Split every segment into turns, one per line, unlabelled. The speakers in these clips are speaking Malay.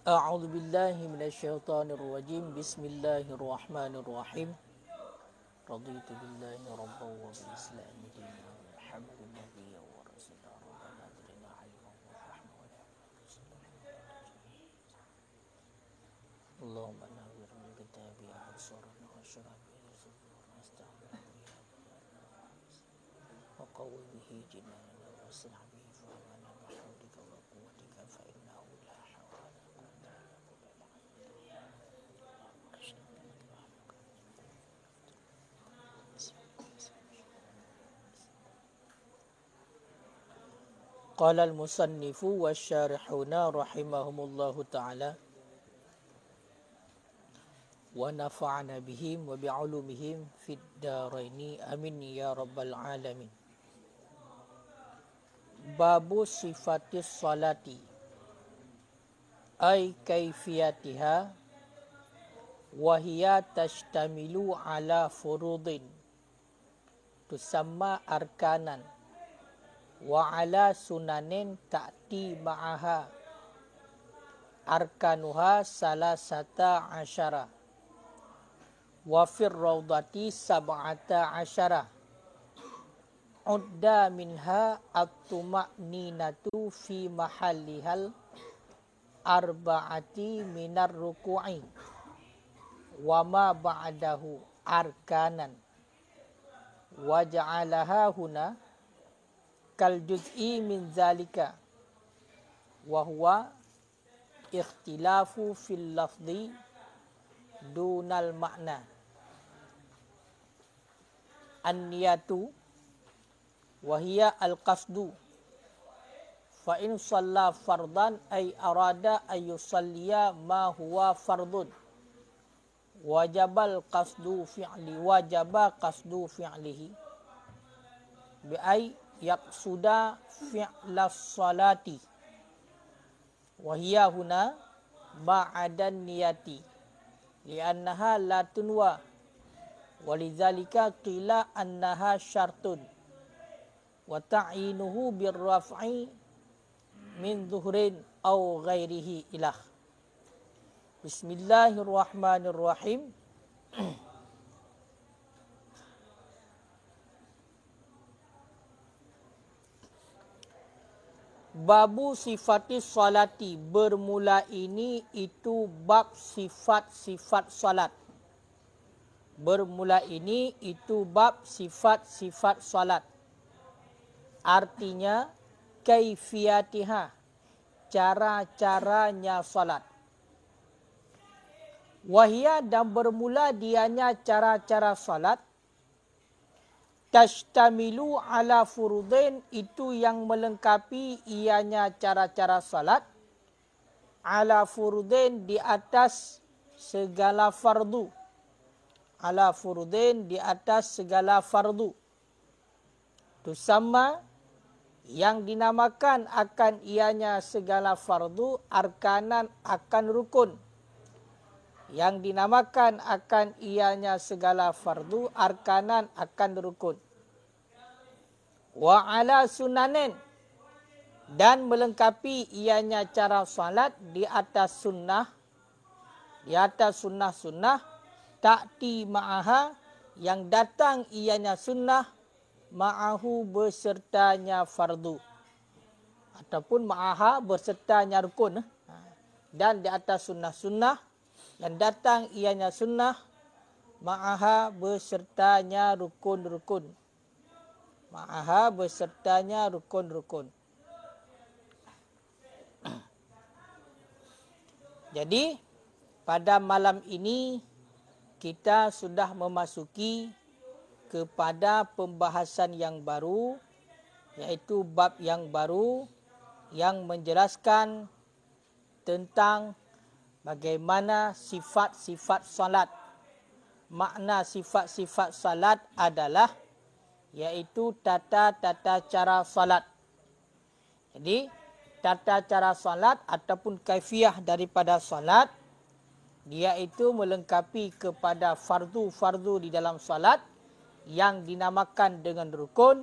أعوذ بالله من الشيطان الرجيم بسم الله الرحمن الرحيم رضيت بالله ربا وبالإسلام دينا والحمد لله ورسوله ربنا زدنا علما وفهما اللهم نور من كتابي أبصارنا واشرح به صدورنا واستعمل به وقوي به جناننا واسرع به فهمنا بحولك وقوتك فإنه لا حول ولا قوة قال المصنف والشارحون رحمهم الله تعالى ونفعنا بهم وبعلومهم في الدارين آمين يا رب العالمين. Babu sifatis salati ay kaifiyatiha wa hiya tashtamilu ala furudin tusamma arkanan wa ala sunanin ta'ti ma'aha arkanuha salasata asyara wa fir rawdati sab'ata asyara udda minha at-tuma'ninatu fi mahallihal arba'ati minar ruku'i wa ma ba'dahu arkanan wa ja'alaha huna kal juz'i min zalika wa huwa ikhtilafu fil lafzi dunal makna an-niyatu wa hiya al-qasdu fa in shalla fardan ay arada ay yusalliya ma huwa fardun wajaba qasdu fi'lihi bi ay yaqsuda fi'las salati wa hiya huna ba'dan niyati li'annaha la tunwa walidzalika qila annaha syartun wa ta'inuhu birraf'i min zuhrin aw ghairihi ilah. Bismillahirrahmanirrahim. Babu sifatis salati, bermula ini itu bab sifat-sifat salat. Bermula ini itu bab sifat-sifat salat. Artinya kaifiyatiha, cara-caranya salat. Wahia, dan bermula dianya cara-cara salat. Tashtamilu ala furudain, itu yang melengkapi ianya cara-cara salat. Ala furudain, di atas segala fardu. Ala furudain, di atas segala fardu. Tusamma, yang dinamakan akan ianya segala fardu, arkanan, akan rukun. Yang dinamakan akan ianya segala fardu, arkanan, akan rukun. Wa ala sunanin, dan melengkapi ianya cara salat di atas sunnah. Di atas sunnah-sunnah, ta'ti ma'aha, yang datang ianya sunnah, ma'ahu bersertanya fardu. Ataupun ma'aha bersertanya rukun. Dan di atas sunnah-sunnah, yang datang ianya sunnah, ma'aha bersertanya rukun-rukun. Ma'aha bersertanya rukun-rukun. Jadi, pada malam ini, kita sudah memasuki kepada pembahasan yang baru, iaitu bab yang baru yang menjelaskan tentang bagaimana sifat-sifat salat. Makna sifat-sifat salat adalah iaitu tata-tata cara salat. Jadi, tata cara salat ataupun kaifiyah daripada salat, dia itu melengkapi kepada fardu-fardu di dalam salat yang dinamakan dengan rukun,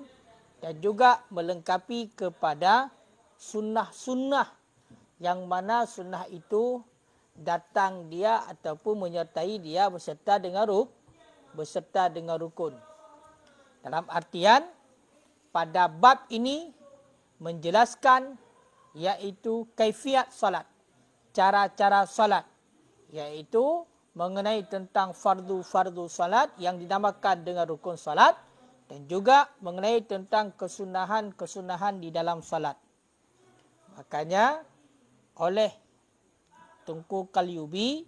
dan juga melengkapi kepada sunnah-sunnah yang mana sunnah itu datang dia ataupun menyertai dia beserta dengan rukun. Dalam artian pada bab ini menjelaskan iaitu kaifiat salat, cara-cara salat, iaitu mengenai tentang fardu-fardu salat yang dinamakan dengan rukun salat dan juga mengenai tentang kesunahan-kesunahan di dalam salat. Makanya oleh Tunku Qalyubi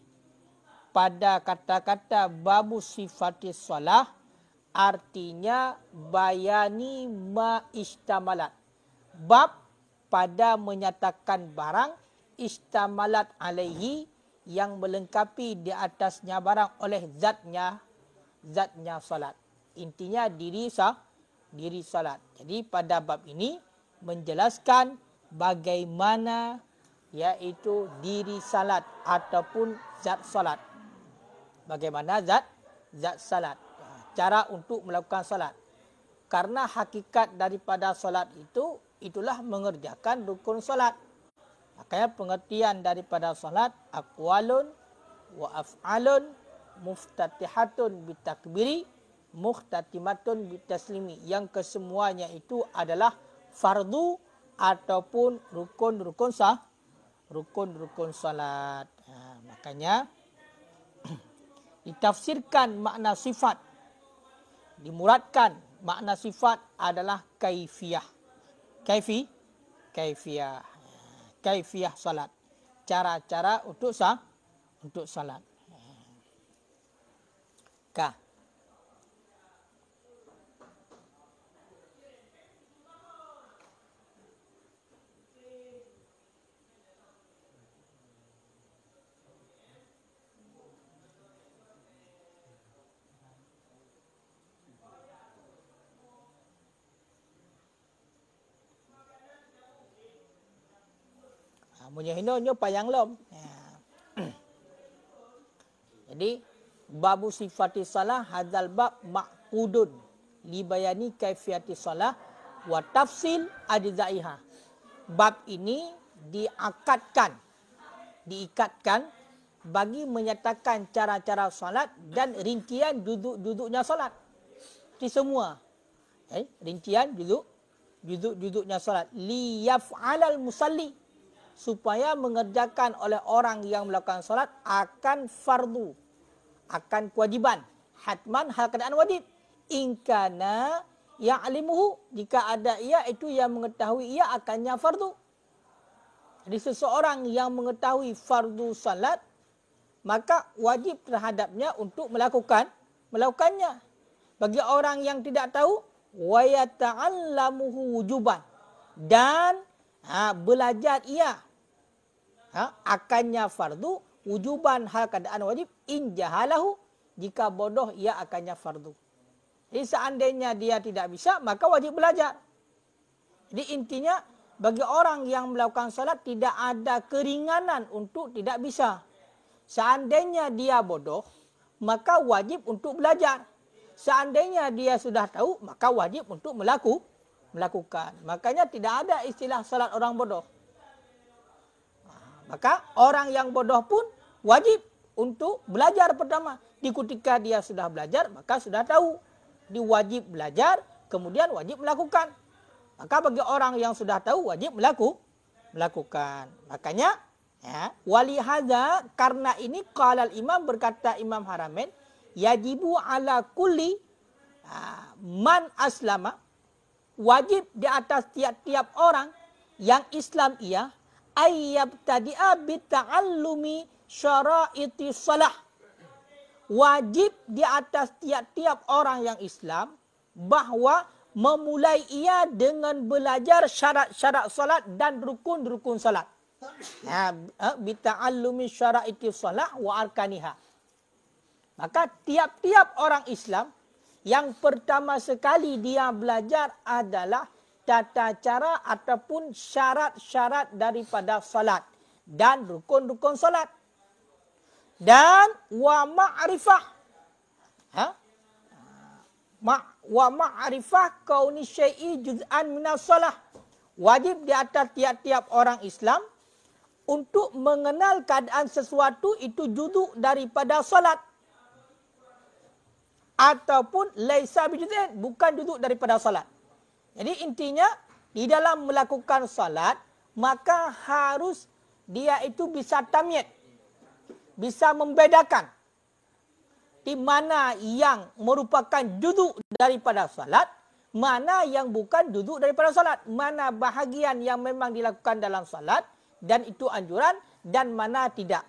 pada kata-kata babu sifatis salah artinya bayani ma istamalat. Bab pada menyatakan barang istamalat alaihi yang melengkapi di atasnya barang oleh zatnya salat. Intinya diri salat. Jadi pada bab ini menjelaskan bagaimana iaitu diri salat ataupun zat salat. Bagaimana zat salat. Cara untuk melakukan salat. Karena hakikat daripada salat itulah mengerjakan rukun salat. Makanya pengertian daripada salat aqwalun wa af'alun muftatihatun bitakbiri muhtatimatun bitaslimi. Yang kesemuanya itu adalah fardu ataupun rukun-rukun salat. Makanya ditafsirkan makna sifat. Dimuradkan makna sifat adalah kaifiyah. Kaifiyah salat. Cara-cara untuk salat. Munyahinonyo payang lom. Jadi babu sifati salah hadzal bab maqudun li bayani kaifiyati salah wa tafsil ajzaiha. Bab ini diikatkan bagi menyatakan cara-cara salat dan rincian duduk-duduknya salat. Itu semua. Rincian duduk-duduknya salat li yaf'alal musalli, supaya mengerjakan oleh orang yang melakukan salat akan fardu, akan kewajiban, hatman hal keadaan wajib. Ingkana ya'limuhu, jika ada ia itu yang mengetahui ia akannya fardu. Jadi seseorang yang mengetahui fardu salat, maka wajib terhadapnya untuk melakukannya. Bagi orang yang tidak tahu, wa yata'allamuhu wujuban, dan belajar ia akannya fardu wujuban hal keadaan wajib in jahalahu, jika bodoh ia akannya fardu. Jadi seandainya dia tidak bisa maka wajib belajar. Jadi intinya bagi orang yang melakukan salat tidak ada keringanan untuk tidak bisa. Seandainya dia bodoh maka wajib untuk belajar. Seandainya dia sudah tahu maka wajib untuk melakukan. Makanya tidak ada istilah salat orang bodoh. Maka orang yang bodoh pun wajib untuk belajar pertama. Di ketika dia sudah belajar, maka sudah tahu. Diwajib belajar, kemudian wajib melakukan. Maka bagi orang yang sudah tahu, wajib melakukan. Makanya, walihada, karena ini, qalal imam, berkata Imam Haramain, yajibu ala kulli man aslama, wajib di atas tiap-tiap orang yang Islam ia, ayyab tadi'a bita'allumi syara'iti salah. Wajib di atas tiap-tiap orang yang Islam bahwa memulai ia dengan belajar syarat-syarat salat dan rukun-rukun salat. Bita'allumi syara'iti salah wa arkaniha. Maka tiap-tiap orang Islam yang pertama sekali dia belajar adalah tata cara ataupun syarat-syarat daripada salat dan rukun-rukun salat. Dan wa ma'rifah. Wa ma'rifah kauni syai'i juz'an minas salah. Wajib di atas tiap-tiap orang Islam untuk mengenal keadaan sesuatu itu juzuk daripada solat. Ataupun laisa bijuz'in, bukan juzuk daripada solat. Jadi intinya, di dalam melakukan solat, maka harus dia itu bisa tamyiz, bisa membedakan di mana yang merupakan juzuk daripada salat, mana yang bukan juzuk daripada salat, mana bahagian yang memang dilakukan dalam salat dan itu anjuran dan mana tidak.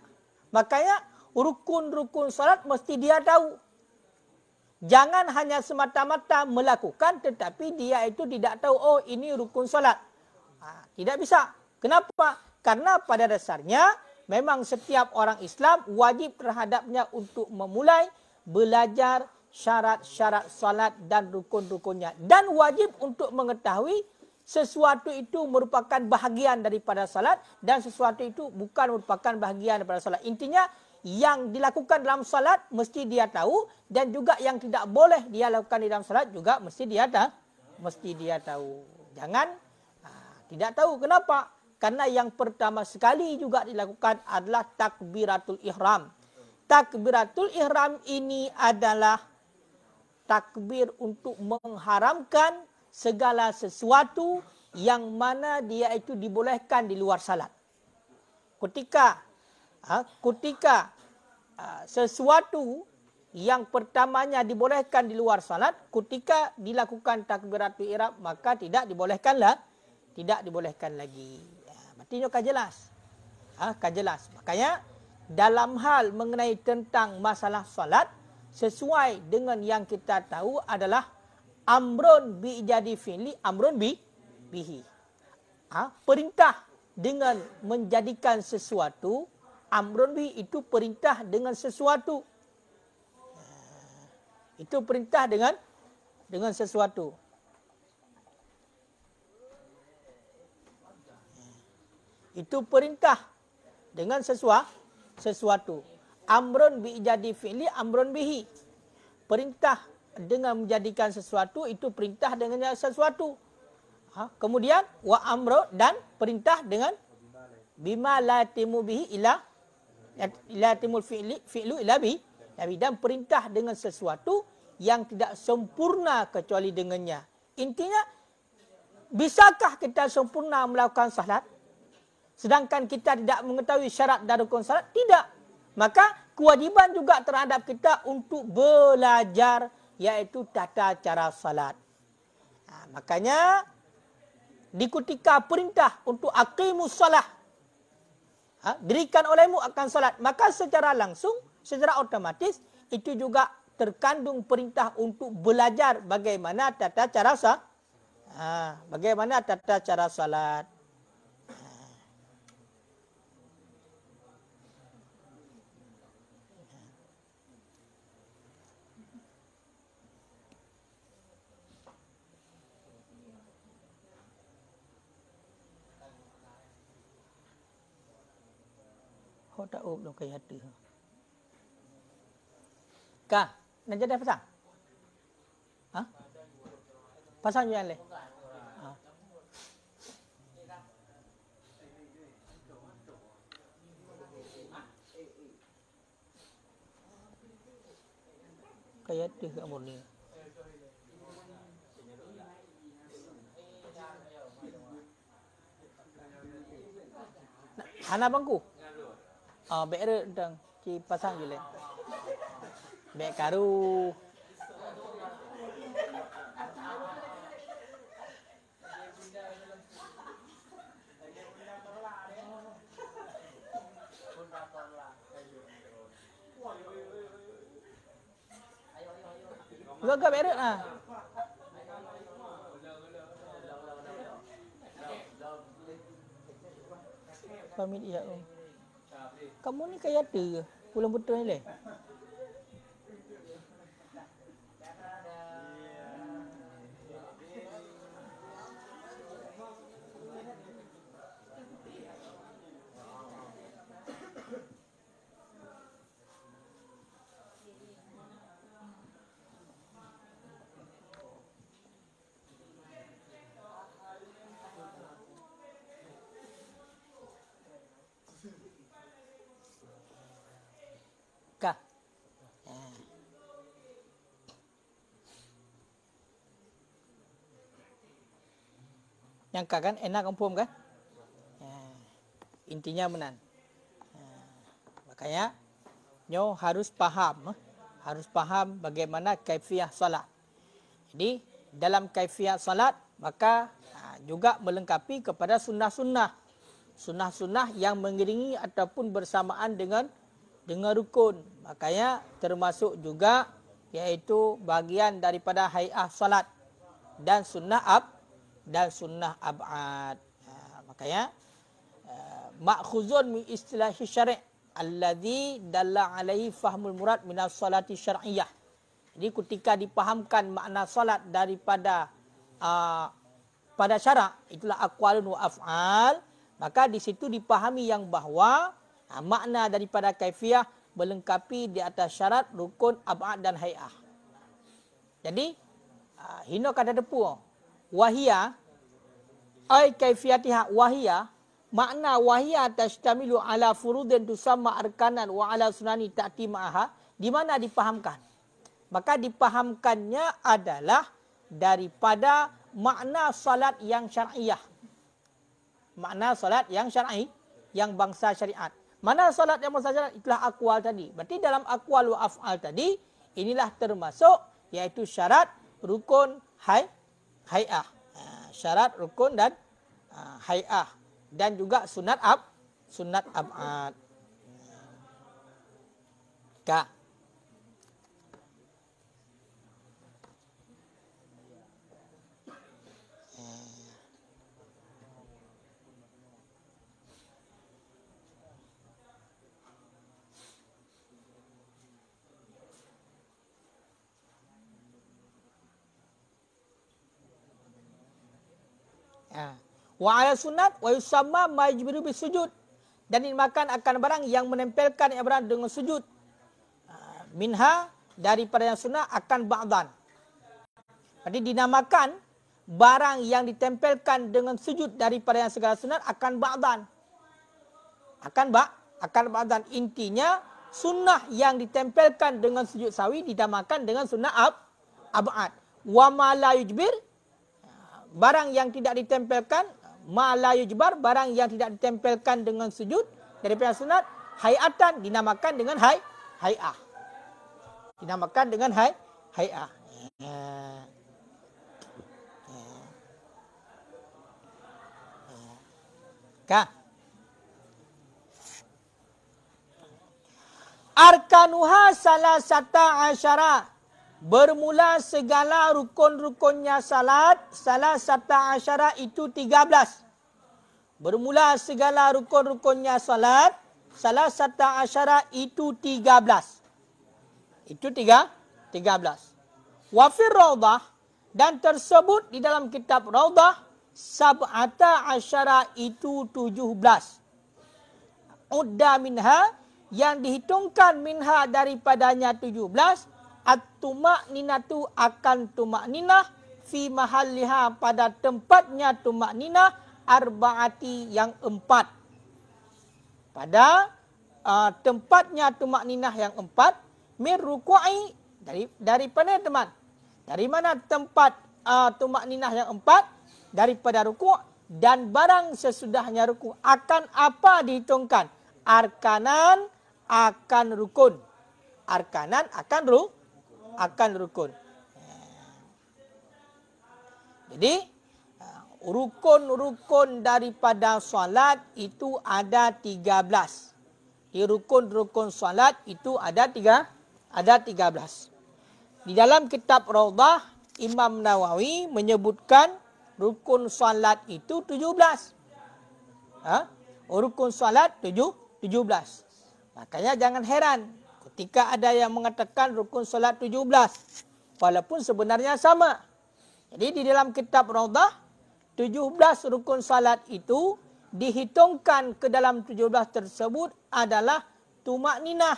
Makanya rukun-rukun salat mesti dia tahu. Jangan hanya semata-mata melakukan tetapi dia itu tidak tahu, oh ini rukun salat. Tidak bisa. Kenapa? Karena pada dasarnya memang setiap orang Islam wajib terhadapnya untuk memulai belajar syarat-syarat salat dan rukun-rukunnya. Dan wajib untuk mengetahui sesuatu itu merupakan bahagian daripada salat dan sesuatu itu bukan merupakan bahagian daripada salat. Intinya yang dilakukan dalam salat mesti dia tahu dan juga yang tidak boleh dia lakukan di dalam salat juga mesti dia tahu. Jangan tidak tahu. Kenapa? Karena yang pertama sekali juga dilakukan adalah takbiratul ihram. Takbiratul ihram ini adalah takbir untuk mengharamkan segala sesuatu yang mana dia itu dibolehkan di luar salat. Ketika sesuatu yang pertamanya dibolehkan di luar salat, ketika dilakukan takbiratul ihram maka tidak dibolehkan lagi. Berarti kan jelas. Kan jelas. Makanya dalam hal mengenai tentang masalah salat, sesuai dengan yang kita tahu adalah amrun bi ijadi fi'li, amrun bihi. Perintah dengan menjadikan sesuatu, amrun bi itu perintah dengan sesuatu. Itu perintah dengan sesuatu. Itu perintah dengan sesuatu. Amrun bi ijadi fi'li, amrun bihi. Perintah dengan menjadikan sesuatu itu perintah dengan sesuatu. Kemudian wa amru dan perintah dengan bima la timu bihi ila timul fi'lu ila bi. Dan perintah dengan sesuatu yang tidak sempurna kecuali dengannya. Intinya, bisakah kita sempurna melakukan salat sedangkan kita tidak mengetahui syarat dan rukun salat? Tidak. Maka kewajiban juga terhadap kita untuk belajar, yaitu tata cara salat. Makanya di ketika perintah untuk aqimus salah, dirikan olehmu akan salat, maka secara langsung, secara otomatis itu juga terkandung perintah untuk belajar bagaimana tata cara salat. Kau tak dong kayak itu. Kah, nak jadi pasang? Pasang je le. Kayak itu kamu ni. Hana bangku. Bek ada tentang ci pasang je le. Bek karu. Gak bek ada. Pamit iya om. Kamu ni kayak tu, pulang betul ni le. Nyangka kan? Enak kampung kan? Intinya menan. Makanya nyo harus paham. Harus paham bagaimana kaifiah salat. Jadi dalam kaifiah salat maka juga melengkapi kepada sunnah-sunnah. Sunnah-sunnah yang mengiringi ataupun bersamaan dengan rukun. Makanya termasuk juga yaitu bagian daripada hai'ah salat dan sunnah ab'ad. Makanya ma'khuzun min istilahi syari' alladhi dalla alaihi fahmul murad minas salati syar'iyyah. Jadi ketika dipahamkan makna salat daripada pada syarak, itulah aqwalun wa af'al, maka di situ dipahami yang bahawa makna daripada kaifiah melengkapi di atas syarat, rukun, ab'ad dan hai'ah. Jadi hino kata depu wahia ay kaifiyatiha wahia, makna wahia tashtamilu ala furudin tusamma arkanan wa ala sunani ta'ti ma'aha, di mana dipahamkan? Maka dipahamkannya adalah daripada makna salat yang syar'iyah. Makna salat yang syar'i, yang bangsa syariat. Mana salat yang bangsa syariat? Itulah aqwal tadi. Berarti dalam aqwal wa af'al tadi, inilah termasuk yaitu syarat, rukun, hai'ah. Syarat, rukun dan hai'ah. Dan juga sunat ab'ad. Kak. Wa ala sunat wa yusamma ma yujbiru bisujud, dan dimakan akan barang yang menempelkan ibarat dengan sujud. Minha, daripada yang sunnah, akan ba'dan. Jadi dinamakan barang yang ditempelkan dengan sujud daripada yang segala sunat akan ba'dan. Akan ba'dan. Intinya sunnah yang ditempelkan dengan sujud sawi dinamakan dengan sunnah ab'ad. Wa ma la yujbir, barang yang tidak ditempelkan, ma la yujbar, barang yang tidak ditempelkan dengan sujud daripada sunat, hai'atan, dinamakan dengan hai'ah. Dinamakan dengan hai'ah. Arkanuha salasata asyara, bermula segala rukun-rukunnya salat, salasata asyara itu 13. Bermula segala rukun-rukunnya salat, salasata asyara itu 13. Itu 13. Wafir Raudah, dan tersebut di dalam kitab Raudah, sab'ata asyara itu 17. Udda minha, yang dihitungkan minha daripadanya 17, at-tuma'ninatu akan tuma'ninah, fi mahalliha pada tempatnya tuma'ninah, arba'ati yang 4. Pada tempatnya tuma'ninah yang 4, min ruku'i, daripada teman. Dari mana tempat tuma'ninah yang 4? Daripada ruku', dan barang sesudahnya ruku'. Akan apa dihitungkan? Arkanan akan rukun. Arkanan akan rukun. Jadi rukun-rukun daripada solat itu ada 13. Di rukun-rukun solat itu ada 13. Di dalam kitab Raudah, Imam Nawawi menyebutkan rukun solat itu 17. Rukun solat 17. Makanya jangan heran ketika ada yang mengatakan rukun solat 17. Walaupun sebenarnya sama. Jadi di dalam kitab Raudah, 17 rukun salat itu dihitungkan ke dalam 17 tersebut adalah tumakninah.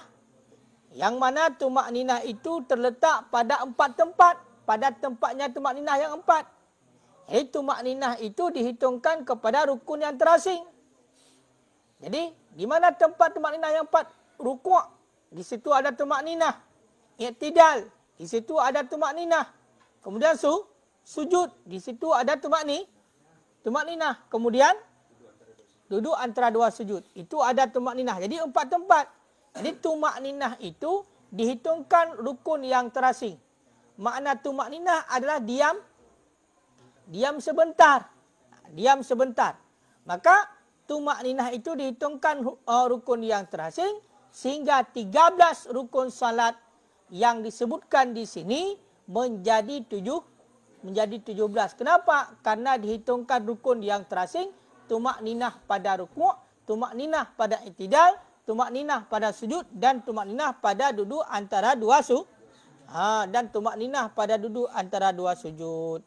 Yang mana tumakninah itu terletak pada 4 tempat. Pada tempatnya tumakninah yang 4. Jadi tumakninah itu dihitungkan kepada rukun yang terasing. Jadi di mana tempat tumakninah yang 4? Rukuk. Di situ ada tumakninah. I'tidal. Di situ ada tumakninah. Kemudian sujud. Di situ ada tumak ninah. Kemudian duduk antara dua sujud. Itu ada tumak ninah. Jadi 4 tempat. Jadi tumak ninah itu dihitungkan rukun yang terasing. Makna tumak ninah adalah diam sebentar. Diam sebentar. Maka tumak ninah itu dihitungkan rukun yang terasing sehingga 13 rukun salat yang disebutkan di sini menjadi 17. Kenapa? Karena dihitungkan rukun yang terasing, tumak ninah pada rukuk, tumak ninah pada i'tidal, tumak ninah pada sujud dan tumak ninah pada duduk antara dua sujud. Dan tumak ninah pada duduk antara dua sujud.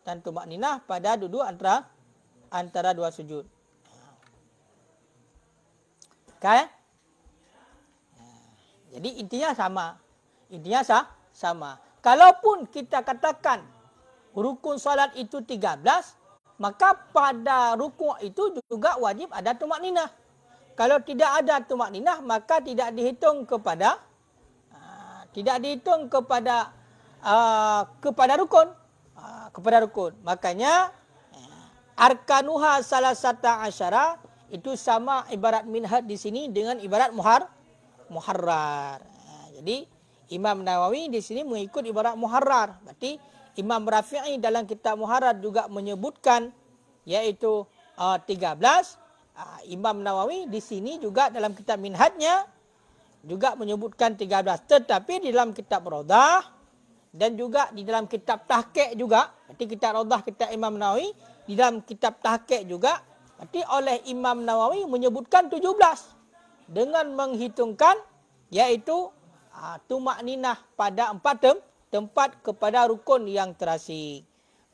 Dan tumak ninah pada duduk antara dua sujud. Okay? Jadi intinya sama. Kalaupun kita katakan rukun salat itu 13, maka pada rukuk itu juga wajib ada tumak ninah. Kalau tidak ada tumak ninah, maka tidak dihitung kepada rukun. Kepada rukun. Makanya arkanuha salasata asyara itu sama ibarat minhaj di sini dengan ibarat muharrar. Jadi Imam Nawawi di sini mengikut ibarat muharrar. Berarti Imam Rafi'i dalam kitab muharrar juga menyebutkan yaitu 13. Imam Nawawi di sini juga dalam kitab minhajnya juga menyebutkan 13. Tetapi di dalam kitab Rawdah dan juga di dalam kitab Tahqiq juga, berarti kitab Rawdah, kitab Imam Nawawi, di dalam kitab Tahqiq juga, berarti oleh Imam Nawawi menyebutkan 17 dengan menghitungkan yaitu tumak ninah pada 4 tempat kepada rukun yang terasing.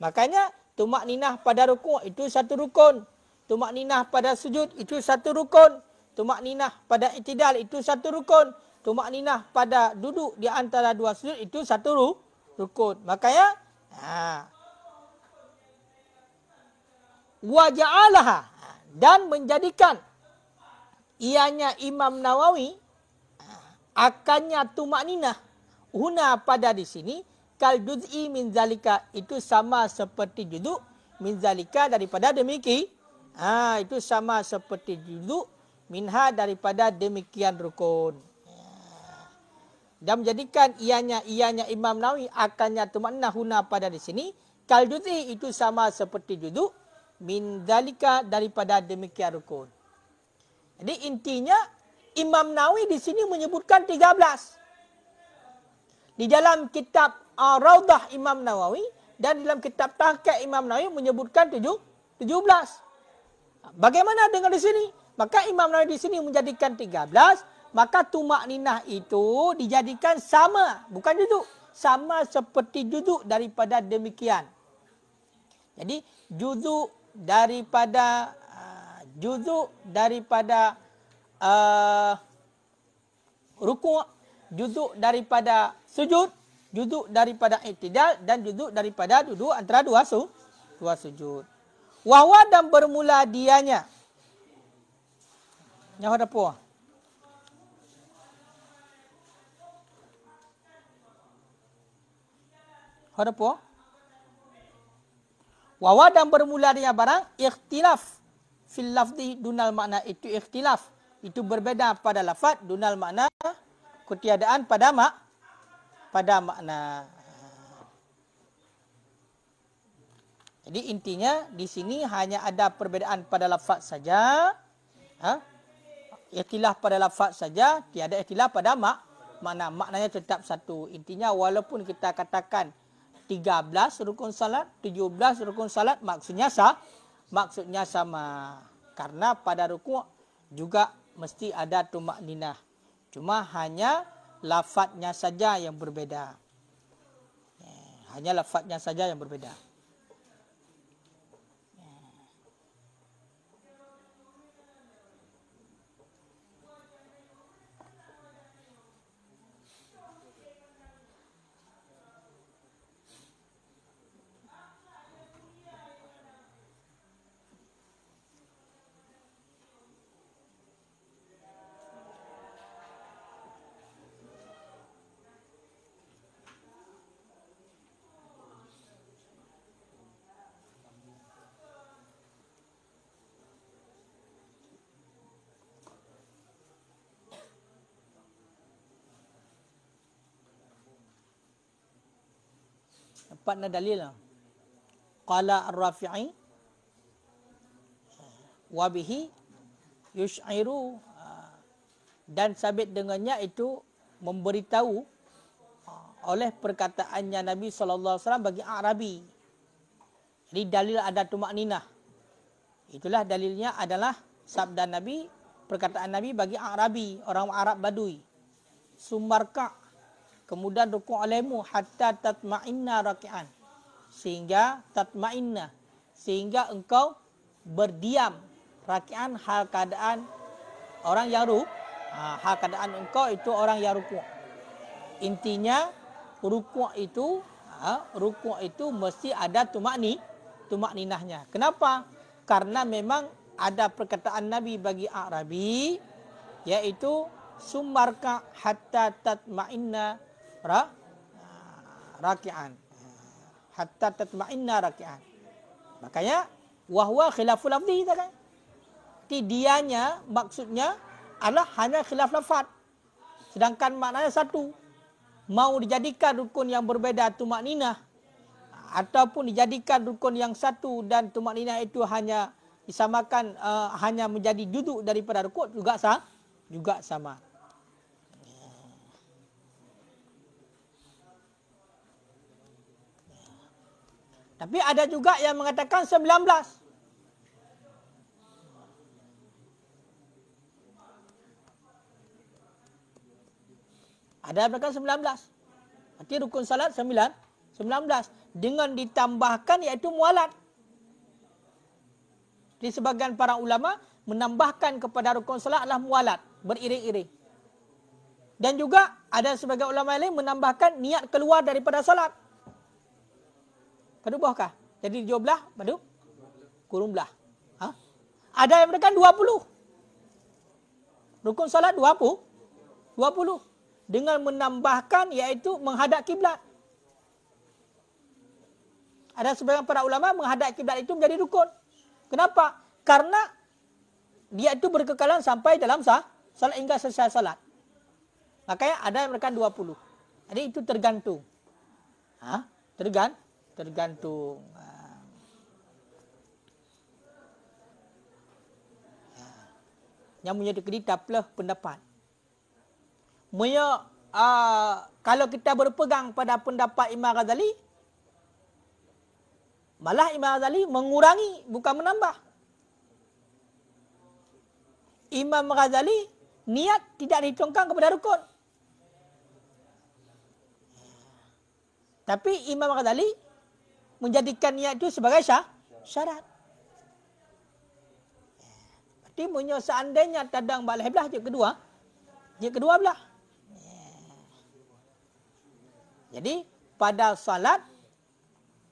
Makanya tumak ninah pada rukun itu satu rukun, tumak ninah pada sujud itu satu rukun, tumak ninah pada i'tidal itu satu rukun, tumak ninah pada duduk di antara dua sujud itu satu rukun. Makanya wa ja'alaha, dan menjadikan ianya Imam Nawawi akannya tumak ninah huna pada di sini kal juz'i min zalika, itu sama seperti juzuk min zalika daripada demikian. Itu sama seperti juzuk minha daripada demikian rukun. Dan menjadikan ianya Imam Nawawi akannya tumak ninah huna pada di sini kal juz'i, itu sama seperti juzuk min zalika daripada demikian rukun. Jadi intinya Imam Nawawi di sini menyebutkan 13. Di dalam kitab Rawdah Imam Nawawi dan dalam kitab Tahqiq Imam Nawawi menyebutkan 17. Bagaimana dengan di sini? Maka Imam Nawawi di sini menjadikan 13, maka tumak ninah itu dijadikan sama, bukan juzuk, sama seperti juzuk daripada demikian. Jadi juzuk daripada rukuk, juzuk daripada sujud, juzuk daripada i'tidal dan juzuk daripada duduk antara dua sujud. Wahwa dan bermula dianya. Yang ada apa? Ada apa? Wahwa dan bermula dianya barang ikhtilaf fil lafzi dunal makna, itu ikhtilaf, itu berbeda pada lafaz, dunal makna, ketiadaan pada makna. Jadi intinya di sini hanya ada perbedaan pada lafaz saja. Ikhtilaf pada lafaz saja, tiada ikhtilaf pada makna. Maknanya tetap satu. Intinya walaupun kita katakan 13 rukun salat, 17 rukun salat, maksudnya sama. Karena pada rukuk juga mesti ada tumak ninah. Cuma hanya lafadznya saja yang berbeda. Hanya lafadznya saja yang berbeda. tepatnya dalil. Qala Ar-Rafi'i wa bihi yush'iru, dan sabit dengannya itu memberitahu oleh perkataannya Nabi SAW bagi Arabi. Jadi dalil ada tumakninah. Itulah dalilnya adalah sabda Nabi, perkataan Nabi bagi Arabi, orang Arab Badui. Sumarka, kemudian rukuk alaimu hatta tatma'inna raki'an. Sehingga tatma'inna, sehingga engkau berdiam raki'an hal keadaan orang yang hal keadaan engkau itu orang yang rukuk. Intinya rukuk itu mesti ada tumakninahnya. Kenapa? Karena memang ada perkataan Nabi bagi Arabi, yaitu sumarka hatta tatma'inna raki'an. Hatta tatma'inna raki'an. Makanya wahwa khilaful lafzi kan. Dianya maksudnya adalah hanya khilaf lafaz. Sedangkan maknanya satu. Mau dijadikan rukun yang berbeda tumakninah, ataupun dijadikan rukun yang satu dan tumakninah itu hanya disamakan, hanya menjadi duduk daripada rukuk juga sama. Tapi ada juga yang mengatakan 19. Ada yang mengatakan 19. Arti rukun salat 19. Dengan ditambahkan iaitu mualat. Di sebagian para ulama menambahkan kepada rukun salat adalah mualat, beriring-iring. Dan juga ada sebagian ulama lain menambahkan niat keluar daripada salat. Padu buahkah? Jadi 17, padu kurung belah. Ada yang mengatakan 20. Rukun salat 20. Dengan menambahkan iaitu menghadap kiblat. Ada sebagian para ulama menghadap kiblat itu menjadi rukun. Kenapa? Karena dia itu berkekalan sampai dalam salat hingga selesai salat. Makanya ada yang mengatakan 20. Jadi itu tergantung. Tergantung. Yang menjadi keditalah pendapat. Kalau kita berpegang pada pendapat Imam Ghazali, malah Imam Ghazali mengurangi bukan menambah. Imam Ghazali niat tidak dihitungkan kepada rukun. Tapi Imam Ghazali menjadikan niat itu sebagai syarat. Berarti seandainya tadang balik belah je kedua belah. Jadi pada salat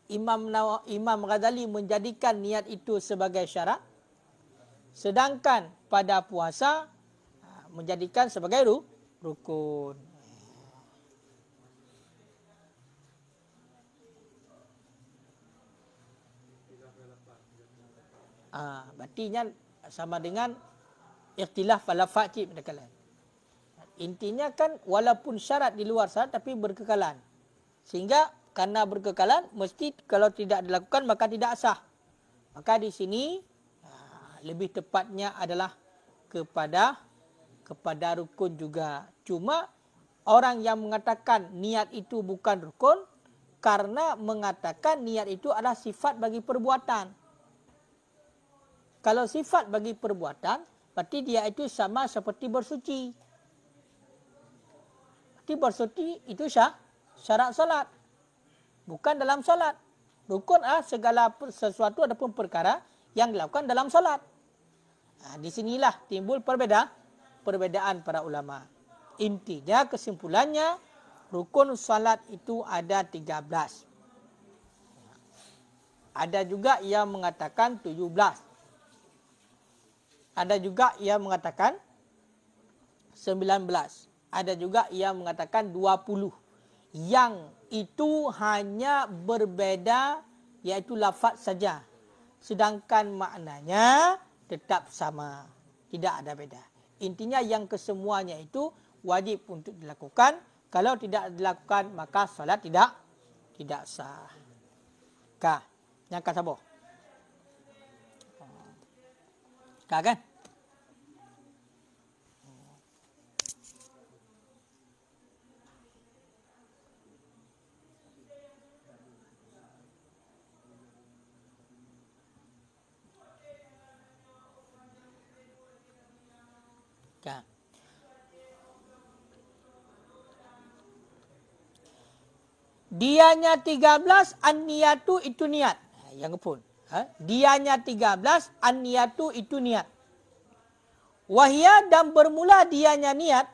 Imam Ghazali menjadikan niat itu sebagai syarat, sedangkan pada puasa menjadikan sebagai rukun. Berarti sama dengan ikhtilaf lafaz cip berkekalan. Intinya kan walaupun syarat di luar syarat tapi berkekalan. Sehingga karena berkekalan mesti kalau tidak dilakukan maka tidak sah. Maka di sini lebih tepatnya adalah kepada rukun juga. Cuma orang yang mengatakan niat itu bukan rukun karena mengatakan niat itu adalah sifat bagi perbuatan. Kalau sifat bagi perbuatan, berarti dia itu sama seperti bersuci. Berarti bersuci itu syarat salat. Bukan dalam salat. Rukun adalah segala sesuatu ataupun perkara yang dilakukan dalam salat. Di sinilah timbul perbedaan para ulama. Intinya kesimpulannya, rukun salat itu ada 13. Ada juga yang mengatakan 17. Ada juga yang mengatakan 19. Ada juga yang mengatakan 20. Yang itu hanya berbeda iaitu lafaz saja. Sedangkan maknanya tetap sama. Tidak ada beda. Intinya yang kesemuanya itu wajib untuk dilakukan. Kalau tidak dilakukan maka salat tidak tidak sah. Ka. Yang ka siapa? Ka kan? Ka. Dianya 13, an-niyatu itu niat. Yang pun. Dianya 13, an-niyatu itu niat. Wahya dan bermula dianya niat.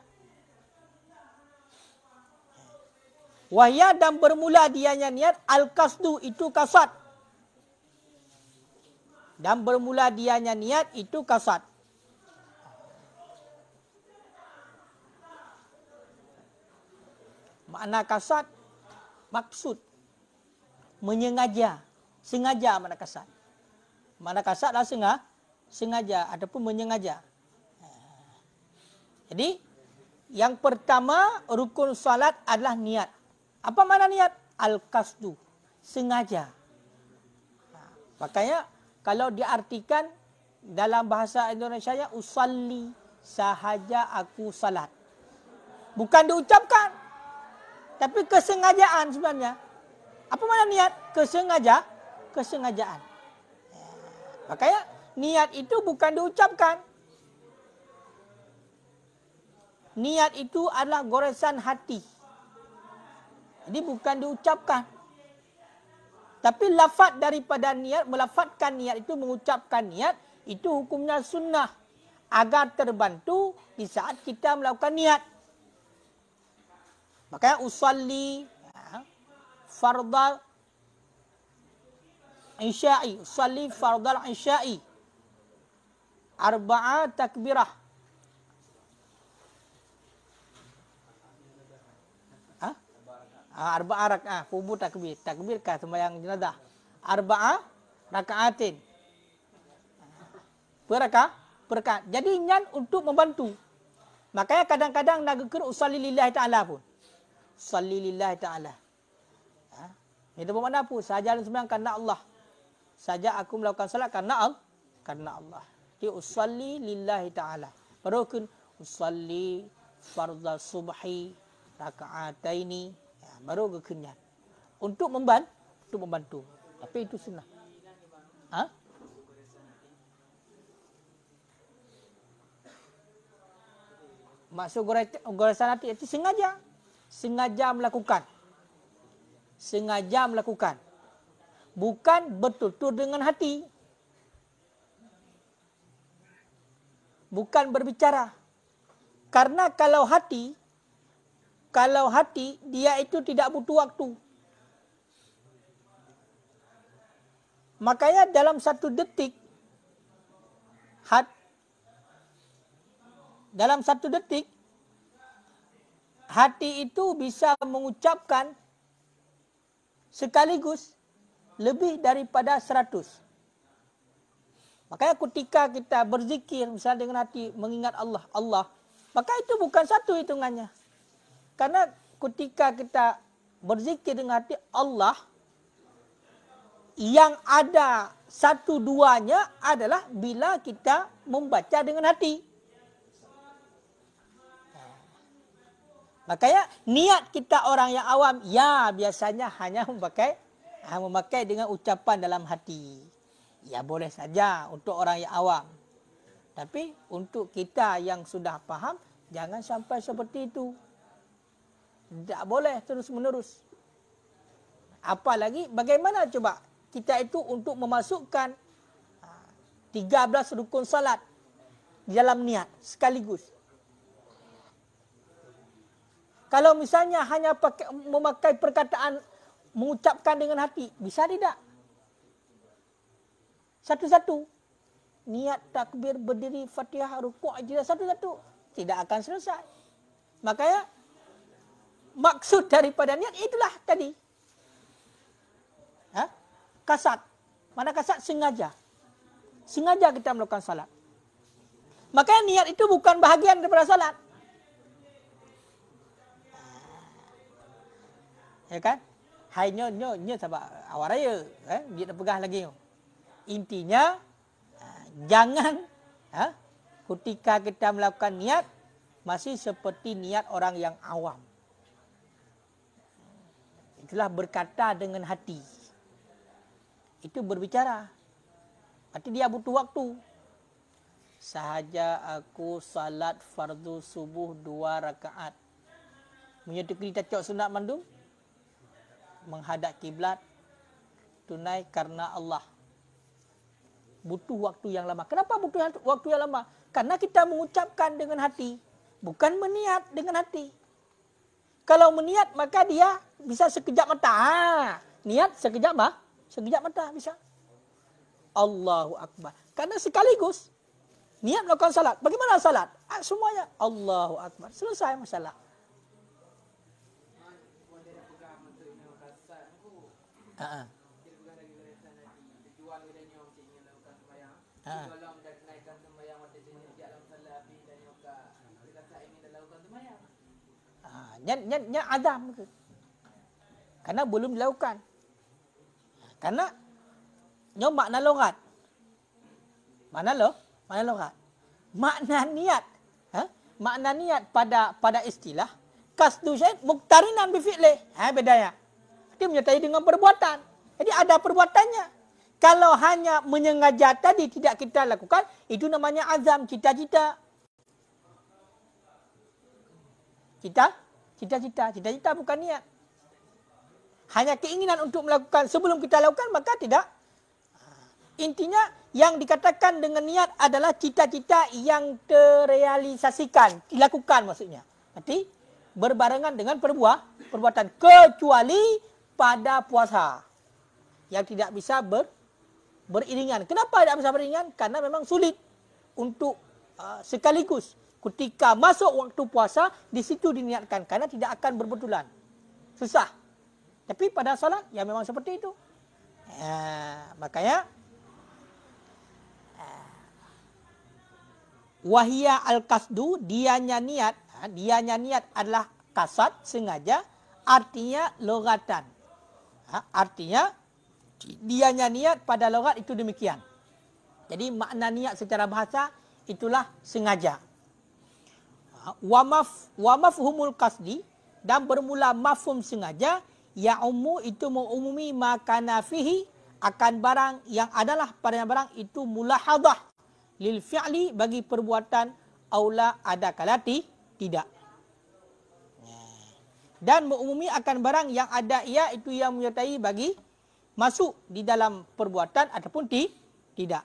Wahya dan bermula dianya niat. Al-qasdu itu kasad. Dan bermula dianya niat itu kasad. Makna kasad, maksud. Menyengaja. Sengaja makna kasad. Makna kasad adalah sengaja ataupun menyengaja. Jadi, yang pertama rukun salat adalah niat. Apa makna niat? Al-qasdu. Sengaja. Makanya, kalau diartikan dalam bahasa Indonesia, usalli, sahaja aku salat. Bukan diucapkan. Tapi kesengajaan sebenarnya. Apa makna niat? Kesengajaan. Makanya niat itu bukan diucapkan. Niat itu adalah goresan hati. Jadi bukan diucapkan. Tapi lafaz daripada niat, melafazkan niat itu, mengucapkan niat, itu hukumnya sunnah. Agar terbantu di saat kita melakukan niat. Makanya usalli fardal isya'i. Usalli fardal isya'i. Arba'a takbirah. Arba'a raka'ah. Kubu takbir. Takbirkah sembahyang jenazah. Arba'a raka'atin. Perkaat. Jadi niat untuk membantu. Makanya kadang-kadang nak gekir usalli lillahi ta'ala pun. Usalli lillahi ta'ala. Itu bermakna apa? Sahaja sembahyang karena Allah. Saja aku melakukan salat karena Allah. Jadi usalli lillahi ta'ala. Baru kun usalli fardal subhi raka'ataini. Baru kekenyat. Untuk membantu. Tapi itu sunnah. Maksud goresan hati itu sengaja. Sengaja melakukan. Bukan bertutur dengan hati. Bukan berbicara. Karena kalau hati dia itu tidak butuh waktu. Makanya dalam satu detik hati itu bisa mengucapkan sekaligus lebih daripada 100. Makanya ketika kita berzikir misalnya dengan hati mengingat Allah, maka itu bukan satu hitungannya. Karena ketika kita berzikir dengan hati Allah, yang ada satu duanya adalah bila kita membaca dengan hati. Makanya niat kita orang yang awam, biasanya hanya memakai dengan ucapan dalam hati. Ya boleh saja untuk orang yang awam. Tapi untuk kita yang sudah faham, jangan sampai seperti itu. Tak boleh terus-menerus. Apalagi bagaimana coba kita itu untuk memasukkan 13 rukun salat di dalam niat sekaligus. Kalau misalnya hanya memakai perkataan mengucapkan dengan hati, bisa tidak? Satu-satu. Niat, takbir, berdiri, Fatihah, rukuk, ijazah, satu-satu. Tidak akan selesai. Makanya maksud daripada niat itulah tadi. Kasat. Mana kasat? Sengaja. Sengaja kita melakukan salat. Makanya niat itu bukan bahagian daripada salat. Ya kan? Hai nyo sebab awal raya, dia nak pegah lagi. Intinya jangan ketika kita melakukan niat masih seperti niat orang yang awam. Itulah berkata dengan hati. Itu berbicara. Berarti dia butuh waktu. Sahaja aku salat fardu subuh 2 rakaat. Menyutupi tacok sunat mandum. Menghadap kiblat. Tunai karena Allah. Butuh waktu yang lama. Kenapa butuh waktu yang lama? Karena kita mengucapkan dengan hati. Bukan meniat dengan hati. Kalau meniat maka dia bisa sekejap mata. Niat sekejap mata bisa. Allahu Akbar. Karena sekaligus niat melakukan salat. Bagaimana salat? Semuanya Allahu Akbar. Selesai masalah. Nya azam ke? Karena belum dilakukan. Karena nya makna logat. Mana logat? Makna niat. Makna niat pada istilah kasdu syai' muqtarinan bi fi'li. Bedanya. Dia menyertai dengan perbuatan. Jadi ada perbuatannya. Kalau hanya menyengaja tadi tidak kita lakukan, itu namanya azam, cita-cita. Cita-cita bukan niat. Hanya keinginan untuk melakukan, sebelum kita lakukan maka tidak. Intinya yang dikatakan dengan niat adalah cita-cita yang terrealisasikan, dilakukan maksudnya. Berarti berbarengan dengan perbuatan, kecuali pada puasa yang tidak bisa beriringan. Kenapa tidak bisa beriringan? Karena memang sulit untuk sekaligus. Ketika masuk waktu puasa, di situ diniatkan. Karena tidak akan berbetulan. Susah. Tapi pada salat, ya memang seperti itu. Makanya, wahia al-kasdu, dianya niat adalah kasad, sengaja, artinya logatan. Artinya, dianya niat pada logat itu demikian. Jadi makna niat secara bahasa, itulah sengaja. Wa mafhumul qasdi, dan bermula mafhum sengaja, ya'ummu itu mengumumi makana fihi, akan barang yang adalah pada barang itu mulahadah lil fi'li, bagi perbuatan, aula ada kalati tidak. Dan mengumumi akan barang yang ada ia itu yang menyertai bagi masuk di dalam perbuatan ataupun tidak.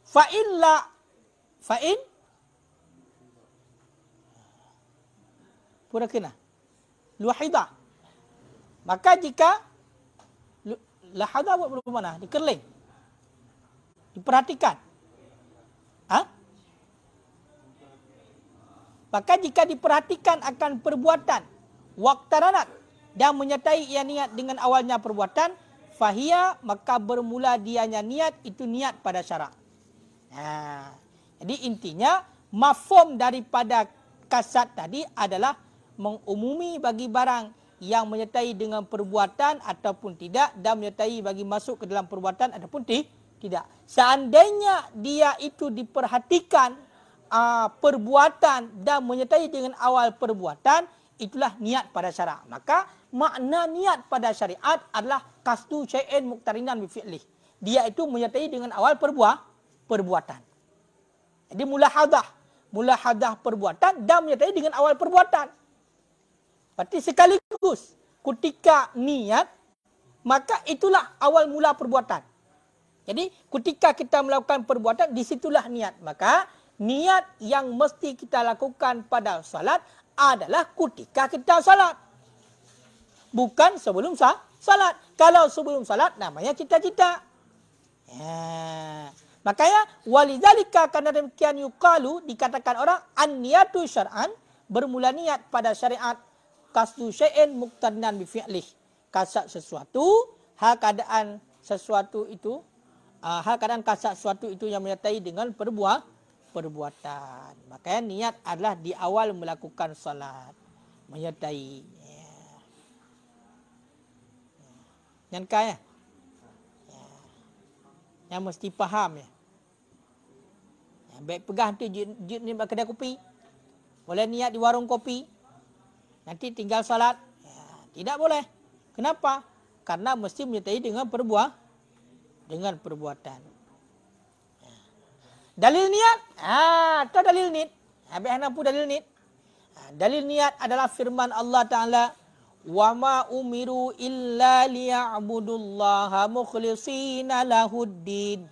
Fa'in pura kena luahidah. Maka jika lahadah buat mana? Dikerling. Diperhatikan. Maka jika diperhatikan akan perbuatan waqtaranat dan menyertai ia niat dengan awalnya perbuatan, fahia, maka bermula dianya niat, itu niat pada syarak. Jadi intinya mafhum daripada kasad tadi adalah mengumumi bagi barang yang menyertai dengan perbuatan ataupun tidak, dan menyertai bagi masuk ke dalam perbuatan ataupun tidak. Seandainya dia itu diperhatikan perbuatan dan menyertai dengan awal perbuatan, itulah niat pada syarak. Maka makna niat pada syariat adalah kasdu syai'in muqtarinan bi fi'lih. Dia itu menyertai dengan awal perbuatan. Jadi mulahadah perbuatan dan menyertai dengan awal perbuatan. Berarti sekaligus ketika niat, maka itulah awal mula perbuatan. Jadi ketika kita melakukan perbuatan, disitulah niat. Maka niat yang mesti kita lakukan pada salat adalah ketika kita salat. Bukan sebelum salat. Kalau sebelum salat namanya cita-cita. Makanya walidzalika, karena demikian yuqalu, dikatakan orang an-niyatu syar'an, bermula niat pada syariat, kasdu syai'in muqtarinan bi fi'lih. Kasat sesuatu, hal keadaan sesuatu itu, hal keadaan kasat sesuatu itu yang menyertai dengan perbuatan. Makanya niat adalah di awal melakukan salat, menyertai. Yang kaya. Yang mesti faham ya. Baik pegang tu jut ni kedai kopi. Boleh niat di warung kopi. Nanti tinggal salat. Tidak boleh. Kenapa? Karena mesti menyertai dengan perbuatan. Dalil niat. Itu dalil niat. Habis nampu dalil niat. Dalil niat adalah firman Allah Ta'ala. Wa ma umiru illa liya'budullaha mukhlishina lahuddin.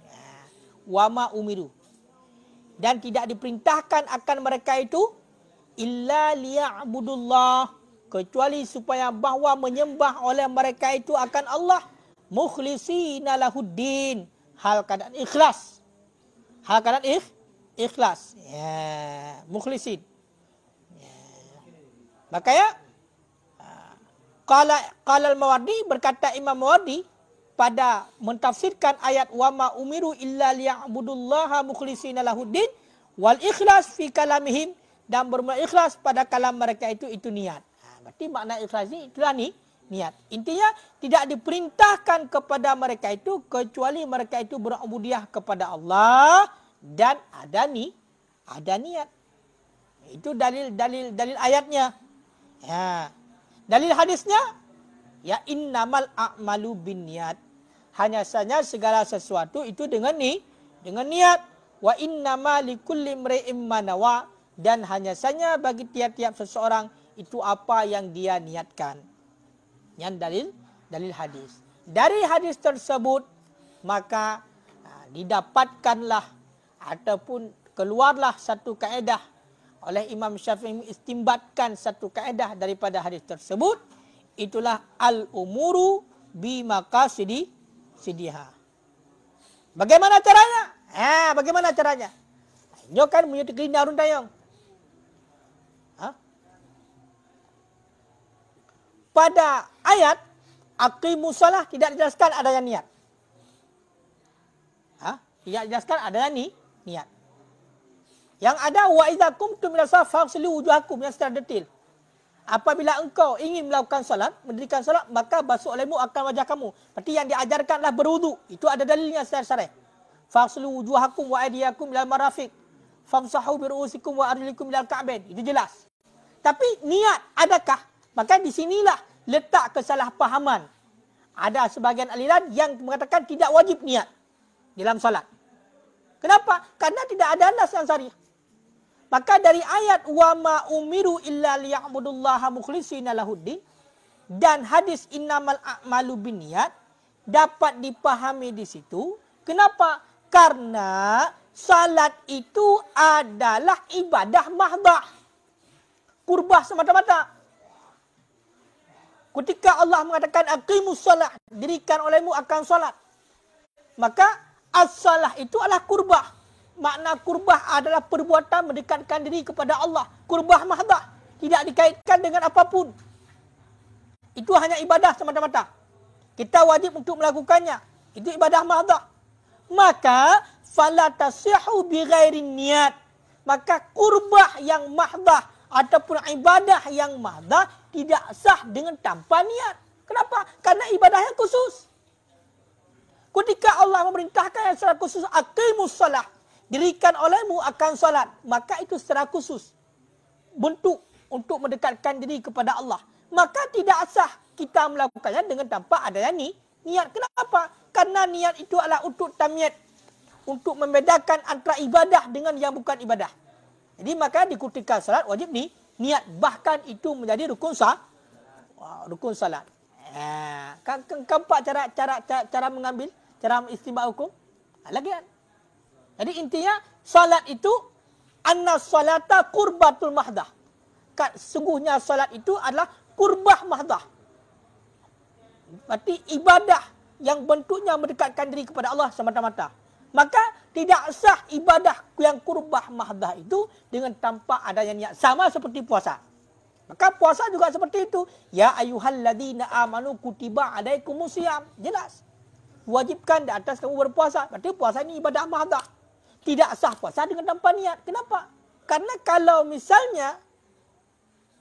Wa ma umiru. Dan tidak diperintahkan akan mereka itu illa liya'budullah, kecuali supaya bahawa menyembah oleh mereka itu akan Allah mukhlishina lahuddin, hal keadaan ikhlas. Hal keadaan ikhlas. Ya, mukhlisin. Ya. Makanya qala al-Mawardi, berkata Imam Mawardi pada mentafsirkan ayat wa ma umiru illa liya'budullaha mukhlishina lahuddin wal ikhlas fi kalamihim, dan bermula ikhlas pada kalam mereka itu niat. Berarti makna ikhlas ni itulah niat. Intinya tidak diperintahkan kepada mereka itu kecuali mereka itu berubudiyah kepada Allah dan ada niat. Itu dalil ayatnya. Ya. Dalil hadisnya ya innamal a'malu binniyat. Hanya saja segala sesuatu itu dengan niat. Wa innama likulli imri'in ma nawa, dan hanya saja bagi tiap-tiap seseorang itu apa yang dia niatkan. Yang dalil hadis. Dari hadis tersebut maka didapatkanlah ataupun keluarlah satu kaedah oleh Imam Syafi'i, istimbatkan satu kaedah daripada hadis tersebut. Itulah al-umuru bimaqasidiha. Bagaimana caranya? Bagaimana caranya? Nyo kan punya tegelina run tayong. Pada ayat aqimus shalah tidak dijelaskan adanya niat. Tidak dijelaskan adanya niat. Yang ada wa idza qumtum ila shalah faghsilu wujuhakum, yang secara detail. Apabila engkau ingin melakukan salat, mendirikan salat, maka basuh olehmu akan wajah kamu. Berarti yang diajarkanlah berwudu. Itu ada dalilnya secara syar'i. Faghsilu wujuhakum wa aydiyakum ilal marafiq. Famsahu bi ru'usikum wa arjulakum ilal ka'bain. Itu jelas. Tapi niat adakah? Maka di sinilah letak kesalahpahaman. Ada sebagian aliran yang mengatakan tidak wajib niat dalam salat. Kenapa? Karena tidak ada nas yang sharih. Maka dari ayat wa ma umiru illa liya'budullaha mukhlishina lahuddin dan hadis innamal a'malu binniyat dapat dipahami di situ. Kenapa? Karena salat itu adalah ibadah mahdah. Qurbah semata-mata. Ketika Allah mengatakan aqimus shalah, dirikan olehmu akan salat. Maka as-salah itu adalah qurbah. Makna qurbah adalah perbuatan mendekatkan diri kepada Allah. Qurbah mahdah. Tidak dikaitkan dengan apapun. Itu hanya ibadah semata-mata. Kita wajib untuk melakukannya. Itu ibadah mahdah. Maka fala tasihhu bi ghairi niat. Maka qurbah yang mahdah ataupun ibadah yang mahdah tidak sah dengan tanpa niat. Kenapa? Karena ibadahnya khusus. Ketika Allah memerintahkan yang secara khusus aqimus shalah, dirikan olehmu akan salat, maka itu secara khusus bentuk untuk mendekatkan diri kepada Allah. Maka tidak sah kita melakukannya dengan tanpa adanya niat. Kenapa? Karena niat itu adalah untuk tamyiz, untuk membedakan antara ibadah dengan yang bukan ibadah. Jadi maka di ketika salat wajib niat, bahkan itu menjadi rukun salat. Nampak cara mengambil, cara istinbat hukum? Lagi kan? Jadi intinya salat itu anna salata qurbatul mahdah. Sungguhnya salat itu adalah qurbah mahdah. Berarti ibadah yang bentuknya mendekatkan diri kepada Allah semata-mata. Maka tidak sah ibadah yang qurbah mahdah itu dengan tanpa adanya niat. Sama seperti puasa. Maka puasa juga seperti itu. Ya ayyuhalladzina amanu kutiba alaikumusiyam. Jelas. Wajibkan di atas kamu berpuasa. Berarti puasa ini ibadah mahdah. Tidak sah puasa dengan tanpa niat. Kenapa? Karena kalau misalnya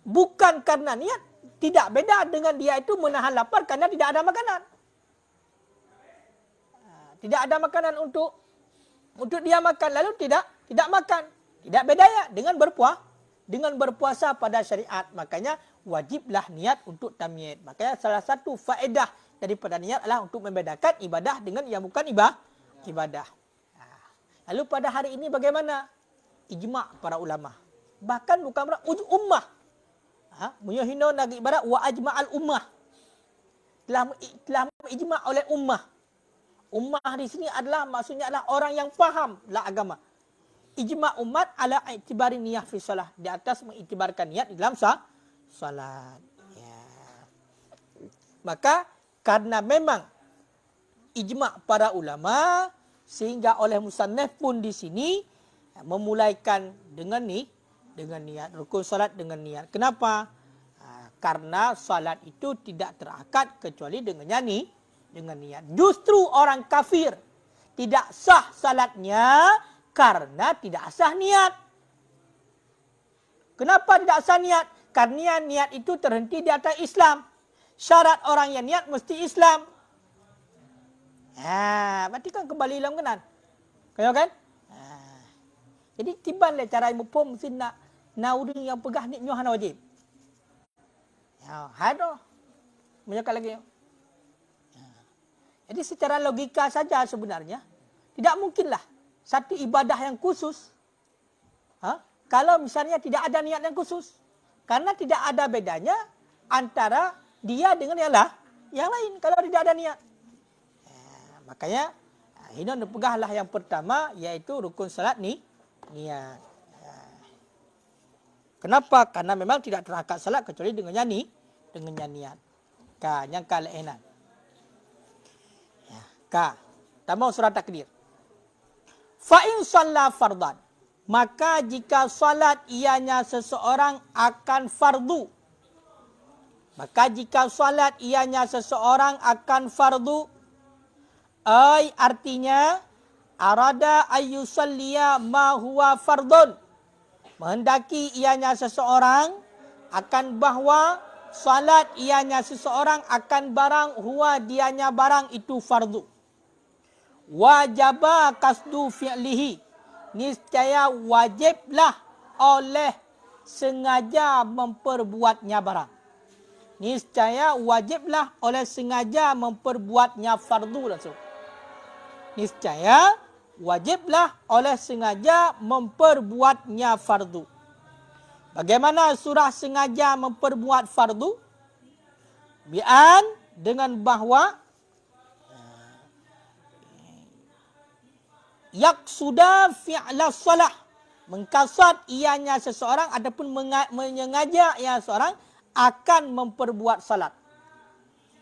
bukan karena niat, tidak beda dengan dia itu menahan lapar karena tidak ada makanan. Tidak ada makanan untuk dia makan, lalu tidak makan. Tidak bedanya dengan berpuasa pada syariat. Makanya wajiblah niat untuk tamyiz. Makanya salah satu faedah daripada niat adalah untuk membedakan ibadah dengan yang bukan ibadah. Lalu pada hari ini bagaimana? Ijma' para ulama. Bahkan bukan ummah. Munyahino nagi ibarat wa ajma'al ummah. Telah ijma' oleh ummah. Ummah di sini adalah maksudnya adalah orang yang faham lah agama. Ijma' umat ala i'tibari niyah fi salah. Di atas mengiktibarkan niat di dalam salat. Ya. Maka karena memang ijma' para ulama, sehingga oleh musannaf pun di sini memulaikan dengan niat. Rukun salat dengan niat. Kenapa? Karena salat itu tidak terakad kecuali dengan niat. Justru orang kafir tidak sah salatnya karena tidak sah niat. Kenapa tidak sah niat? Karena niat itu terhenti di atas Islam. Syarat orang yang niat mesti Islam. Berarti kan kembali dalam kenan. Kan? Jadi tiban le cara ibu pom mesti nak urang yang pegah ni nyoh wajib. Hado. Menyakal lagi. Jadi secara logika saja sebenarnya tidak mungkinlah satu ibadah yang khusus kalau misalnya tidak ada niat yang khusus. Karena tidak ada bedanya antara dia dengan yang lain kalau tidak ada niat. Makanya hinon pegahlah yang pertama yaitu rukun salat niat. Kenapa? Karena memang tidak terakad salat kecuali dengan niat. Yang kalainan. Tambah surah takdir. Fa in shalla fardan, maka jika salat ianya seseorang akan fardu. Artinya arada ayyusalliya ma huwa fardun. Menghendaki ianya seseorang akan bahwa salat ianya seseorang akan barang huwa dianya barang itu fardu. Wajaba kasdu fi'lihi, niscaya wajiblah oleh sengaja memperbuatnya barang. Niscaya wajiblah oleh sengaja memperbuatnya fardu langsung. Niscaya wajiblah oleh sengaja memperbuatnya fardu. Bagaimana surah sengaja memperbuat fardu? Bi'an dengan bahwa yaqsuda fi'la salah, mengkasad ianya seseorang ataupun menyengaja ia seseorang akan memperbuat salat.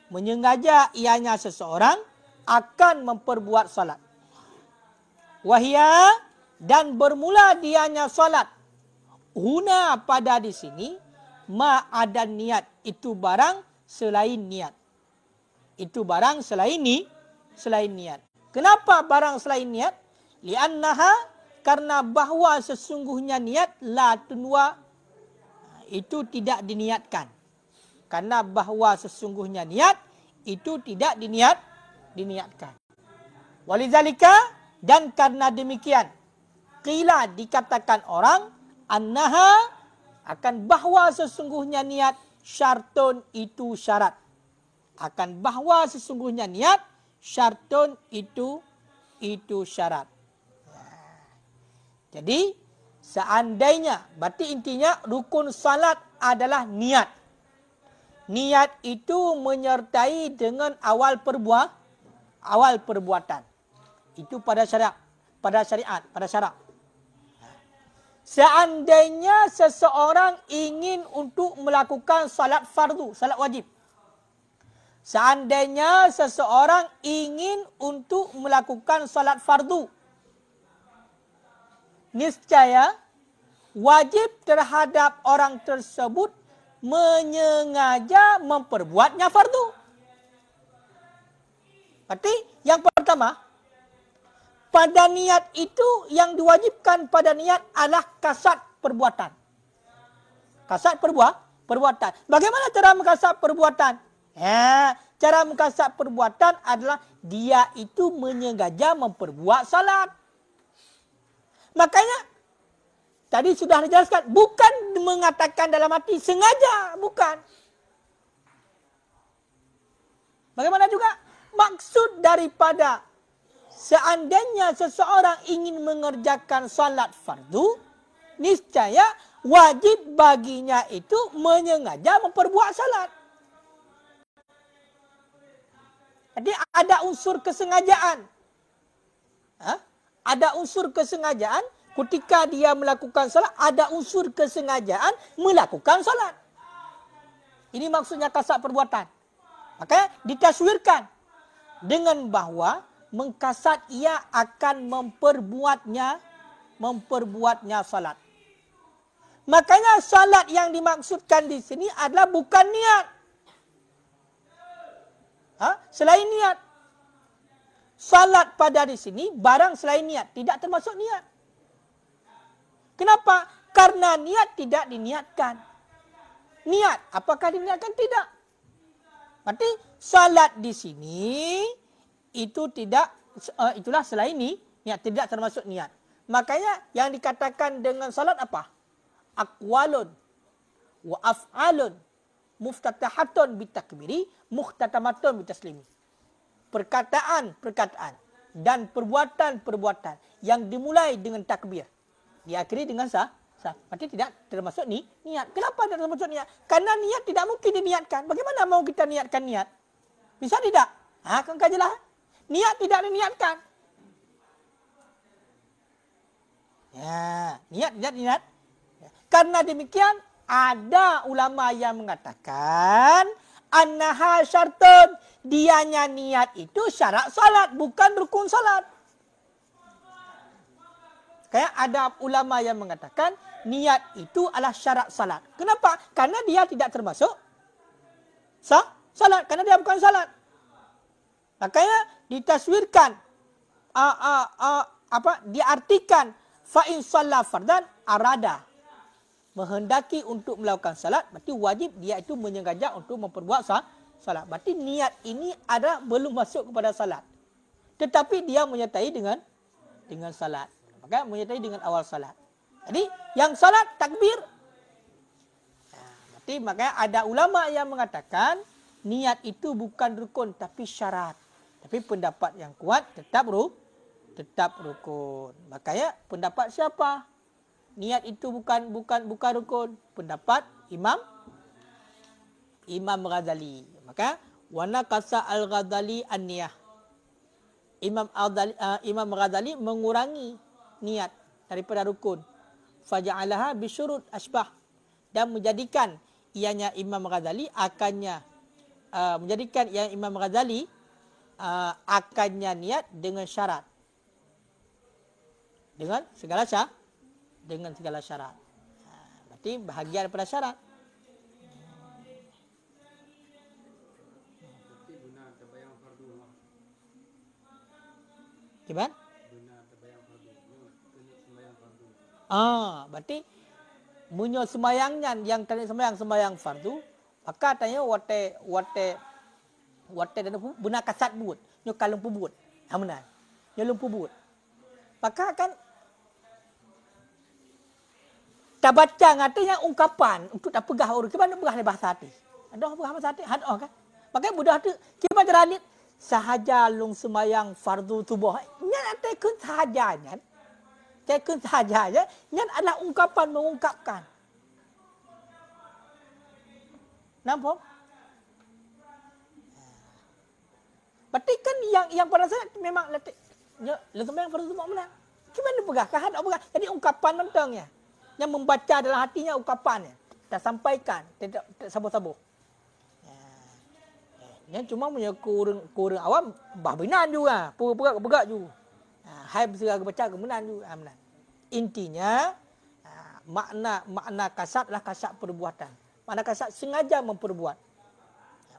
Menyengaja ianya seseorang akan memperbuat salat. Wahia, dan bermula dianya salat. Huna pada di sini ma ada niat, itu barang selain niat. Itu barang selain niat. Kenapa barang selain niat? Li'annaha, karena bahwa sesungguhnya niat la tunwa, itu tidak diniatkan. Karena bahwa sesungguhnya niat itu tidak diniatkan. Walizalika, dan karena demikian, qila dikatakan orang, annaha, akan bahwa sesungguhnya niat syartun itu syarat. Akan bahwa sesungguhnya niat syartun itu syarat. Jadi seandainya, berarti intinya rukun salat adalah niat. Niat itu menyertai dengan awal perbuatan. Itu pada syarat. Seandainya seseorang ingin untuk melakukan salat fardu, salat wajib. Seandainya seseorang ingin untuk melakukan salat fardu, niscaya wajib terhadap orang tersebut menyengaja memperbuatnya fardu. Berarti yang pertama, pada niat itu yang diwajibkan pada niat adalah kasat perbuatan. Kasat perbuatan. Bagaimana cara mengkasat perbuatan? Cara mengkasat perbuatan adalah dia itu menyengaja memperbuat salat. Makanya tadi sudah dijelaskan, bukan mengatakan dalam hati sengaja, bukan. Bagaimana juga maksud daripada seandainya seseorang ingin mengerjakan salat fardu, niscaya wajib baginya itu menyengaja memperbuat salat. Jadi ada unsur kesengajaan. Ada unsur kesengajaan ketika dia melakukan salat, ada unsur kesengajaan melakukan salat. Ini maksudnya kasat perbuatan. Maka ditaswirkan dengan bahawa mengkasat ia akan memperbuatnya salat. Makanya salat yang dimaksudkan di sini adalah bukan niat. Selain niat. Salat pada di sini barang selain niat, tidak termasuk niat. Kenapa? Karena niat tidak diniatkan. Niat, apakah diniatkan? Tidak. Berarti salat di sini itu tidak, itulah selain niat, tidak termasuk niat. Makanya yang dikatakan dengan salat apa? Aqwalun wa af'alun muftatahatun bitakbiri muhtatamatun bitaslimi. Perkataan dan perbuatan yang dimulai dengan takbir, diakhiri dengan sah. Berarti tidak termasuk niat. Kenapa tidak termasuk niat? Karena niat tidak mungkin diniatkan. Bagaimana mau kita niatkan niat? Bisa tidak? Kan kajilah. Niat tidak diniatkan. Ya, niat tidak diniat. Karena demikian ada ulama yang mengatakan annaha syartun, dianya niat itu syarat salat, bukan rukun salat. Kayak ada ulama yang mengatakan niat itu adalah syarat salat. Kenapa? Karena dia tidak termasuk salat, karena dia bukan salat. Makanya ditaswirkan diartikan fa in shalla fardan arada, menghendaki untuk melakukan salat, berarti wajib dia itu menyengaja untuk memperbuat salat. Berarti niat ini adalah belum masuk kepada salat, tetapi dia menyertai dengan salat. Maka menyertai dengan awal salat. Jadi yang salat takbir. Berarti makanya ada ulama yang mengatakan niat itu bukan rukun tapi syarat. Tapi pendapat yang kuat tetap rukun. Makanya pendapat siapa? Niat itu bukan rukun. Pendapat Imam Ghazali. Maka wana kasa al-Ghazali an-niyah. Imam Ghazali mengurangi niat daripada rukun. Faja'alaha bisyurut asbah, dan menjadikan ianya Imam Ghazali akannya niat dengan syarat. Dengan segala syarat. Berarti bahagian daripada syarat. Gimana? Berarti munyo sembahyangnya yang tadi sembahyang fardu, maka tanya wate dan buna kasat buat, nyo kalung pubut. Benar. Nyo lumpu buat. Maka kan tak baca ngatanya ungkapan untuk tak pegah orang. Gimana pegah di bahasa hati? Ada pegah bahasa hati? Ada kan? Makanya budak tu gimana jeralit sahaja lung sembahyang fardu tubuh. Nya tekun sahajanya. Tekun sahajanya nya adalah ungkapan mengungkapkan. Nampak? Berarti kan yang pada saya memang letak sembahyang fardu tubuh menang. Gimana pegah? Kan ada pegah. Jadi ungkapan tentangnya. Yang membaca dalam hatinya ungkapannya. Tak sampaikan. Tidak sabuh-sabuh. Yang cuma punya kurang awam. Bah benar juga. Pegak juga. Hai berserah baca kemenang juga. Intinya. Makna kasat adalah kasat perbuatan. Makna kasat sengaja memperbuat.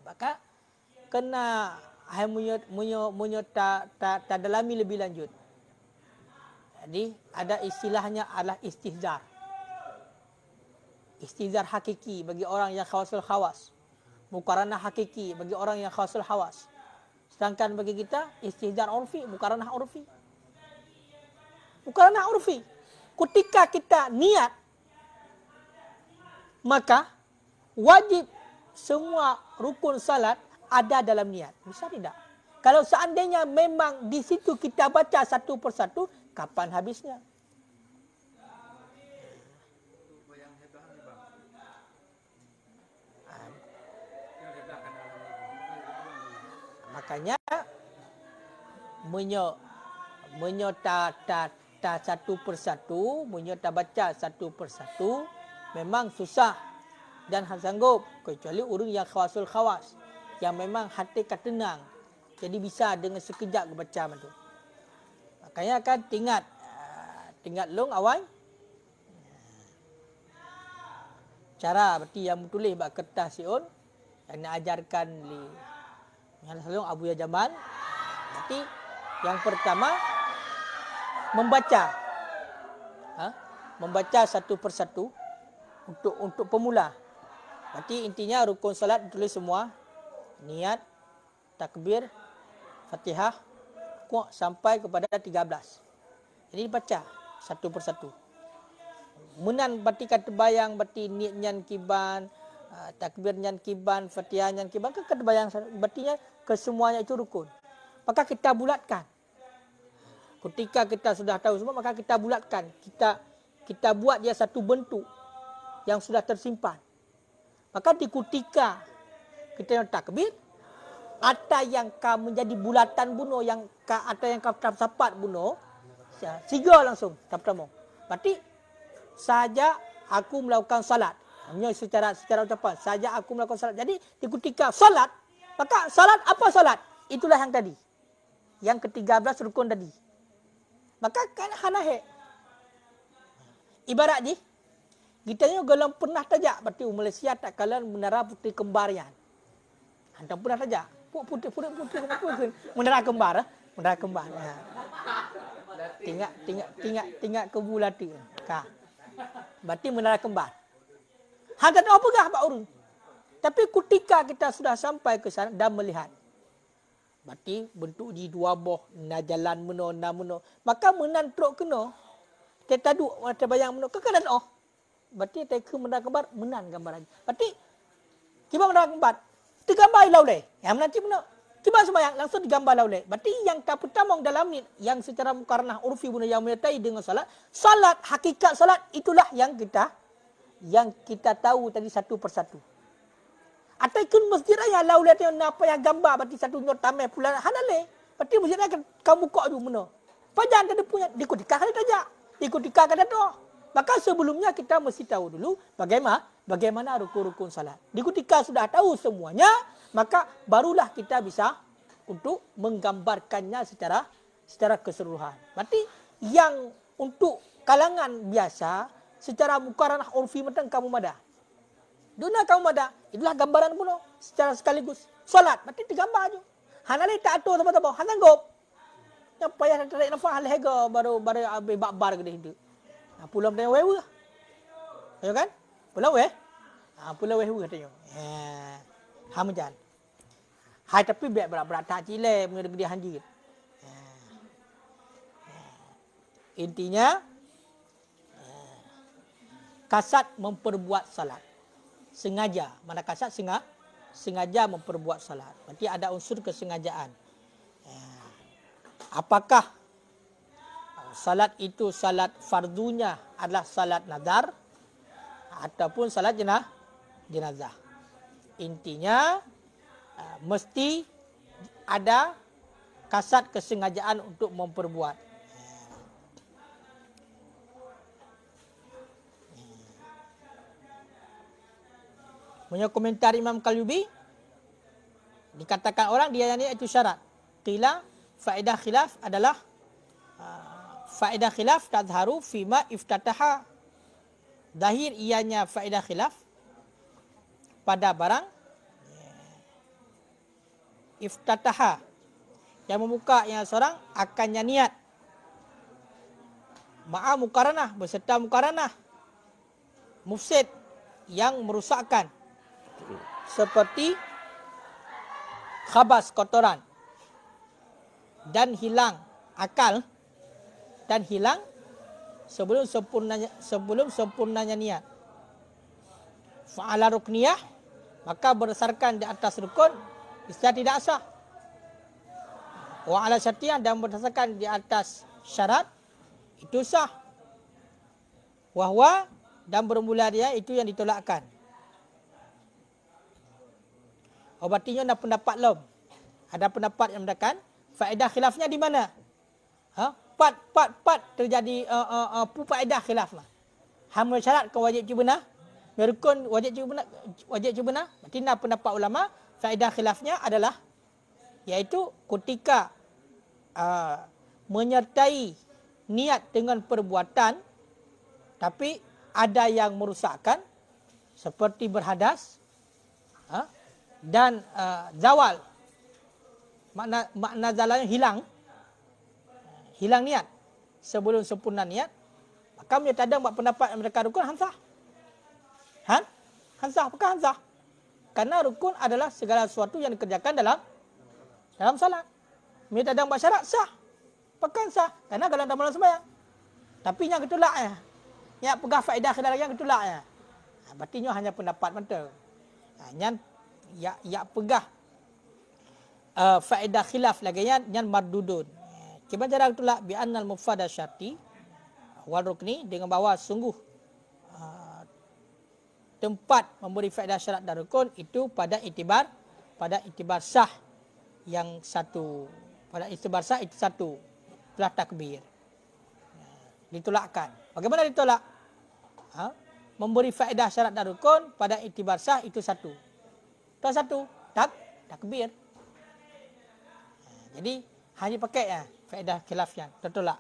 Maka. Kena. Hai munyo tak dalami lebih lanjut. Jadi. Ada istilahnya adalah istihzar. Istihzar hakiki bagi orang yang khawasul khawas. muqaranah hakiki bagi orang yang khawasul hawas. Sedangkan bagi kita istihzar urfi, muqaranah urfi. Muqaranah urfi. Ketika kita niat, maka wajib semua rukun salat ada dalam niat. Bisa tidak? Kalau seandainya memang di situ kita baca satu persatu, kapan habisnya? Makanya menyota satu persatu, menyota baca satu persatu memang susah dan sanggup, kecuali orang yang khawasul khawas, yang memang hati tenang. Jadi bisa dengan sekejap baca tu. Makanya kan tingkat long awal. Cara berarti yang menulis bak kertas siun yang nak ajarkan yang selalu Abu Ya Jamal. Berarti yang pertama membaca. Membaca satu persatu untuk pemula. Berarti intinya rukun salat ditulis semua. Niat, takbir, Fatihah, rukuk sampai kepada 13. Jadi dibaca satu persatu. Menan berarti kata bayang berarti niat nyan kiban, takbir nyan kiban, Fatihah nyan kiban kan kata bayang berartinya kesemuanya itu rukun. Maka kita bulatkan. Ketika kita sudah tahu semua maka kita bulatkan. Kita buat dia satu bentuk yang sudah tersimpan. Maka di ketika kita takbir, ada yang menjadi bulatan bunuh, yang ada yang sapat bunuh, siga langsung pertama. Berarti saja aku melakukan salat. Hanya secara ucapan, saja aku melakukan salat. Jadi di ketika salat, maka salat apa salat? Itulah yang tadi. Yang ke-13 rukun tadi. Maka kan hanahe. Ibarat ni, kita ni galang pernah tajak berarti Malaysia tak kalah menara putri kembarian. Hantar pernah tajak. Putri menara kembar, menara kembar. Tinggal ke bulati. Ka. Berarti menara kembar. Hantar apa gah Pak Urun? Tapi ketika kita sudah sampai ke sana dan melihat, berarti bentuk di dua boh, na jalan meno. Maka menan truk kena. Kita duk mata bayang meno kekenan Berarti teka menara kembar menan gambaran. Berarti kiba menara kembar digambar laulai. Yang nanti benar. Kiba sembahyang langsung digambar laulai. Berarti yang pertama dalam ni yang secara muqaranah urfi guna yang menyertai dengan salat, hakikat salat itulah yang kita tahu tadi satu persatu. Atau kun masjid raya laulai tu apa yang gambar berarti satu nyot tamai pula hanale. Berarti masjid raya kamu buka dulu mana. Pajan tadi punya dikutikah ada tajak. Dikutikah ada tu. Maka sebelumnya kita mesti tahu dulu bagaimana rukun-rukun salat. Di ketika sudah tahu semuanya, maka barulah kita bisa untuk menggambarkannya secara keseluruhan. Berarti yang untuk kalangan biasa, secara muqaranah urfi macam kamu madah. Duna kamu madah, itulah gambaran pun secara sekaligus. Salat, berarti digambar je. Hanali tak atur sama-sama, hananggop. Yang payah tarik nafas, halihega baru habis bakbar ke dia. Pulau tanya wewe. Ya kan? Pulau pulau wewe katanya. Hamjan. Hai tapi biar berat tak cile mengerti hanjir. Intinya kasat memperbuat salat. Sengaja. Mana kasat sengaja memperbuat salat. Berarti ada unsur kesengajaan. Apakah salat itu salat fardunya adalah salat nadar ataupun salat jenazah. Intinya mesti ada kasat kesengajaan untuk memperbuat. Punya komentar Imam Qalyubi dikatakan orang dia ni itu syarat. Qila faedah khilaf adalah faedah khilaf tadharu fima iftataha. Zahir ianya faedah khilaf pada barang iftataha yang membuka yang seorang akannya niat ma'a muqaranah beserta muqaranah mufsid yang merusakkan seperti khabas, kotoran, dan hilang akal, dan hilang sebelum sempurnanya niat. Fa'ala rukniyah, maka berdasarkan di atas rukun istilah tidak sah. Wa ala syartiyah, dan berdasarkan di atas syarat itu sah. Wahwa, dan bermula dia itu yang ditolakkan. Berarti ada pendapat lom. Ada pendapat yang mengatakan faedah khilafnya di mana? Pat terjadi faedah khilaf lah. Hamil syarat ke wajib benar, merukun wajib benar. Berarti ada pendapat ulama faedah khilafnya adalah iaitu ketika menyertai niat dengan perbuatan tapi ada yang merusakkan seperti berhadas dan zawal, makna zalalnya hilang niat sebelum sempurna niat, maka mereka ada buat pendapat yang mereka rukun hansah. Hansah, apakah hansah? Karena rukun adalah segala sesuatu yang dikerjakan dalam salat. Mereka ada buat syarat sah, apakah sah? Karena dalam sembahyang. Tapi yang ketolak yang pegang faedah khilaf yang ketolak berarti hanya pendapat mata. Ya pegah faedah khilaf lagi yang mardudun. Kita cara itulah bi annal mufada syarti wal rukni, dengan bahawa sungguh tempat memberi faedah syarat dan rukun itu pada itibar sah yang satu. Pada itibar sah itu satu, itulah takbir. Ditolakkan. Bagaimana ditolak? Memberi faedah syarat dan rukun pada itibar sah itu satu. Takbir. Jadi hanya pakai faedah khilaf yang tertolak.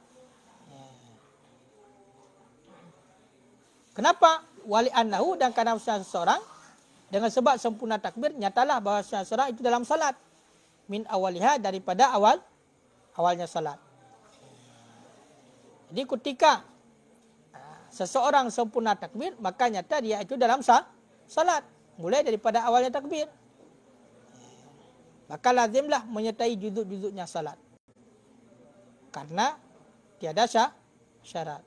Kenapa? Wali annahu, dan karena seseorang dengan sebab sempurna takbir nyatalah bahawa seseorang itu dalam salat min awaliha, daripada awalnya salat. Jadi ketika seseorang sempurna takbir, maka nyata dia itu dalam salat mulai daripada awalnya takbir. Maka lazimlah menyertai juzuk-juzuknya salat. Karena tiada syarat.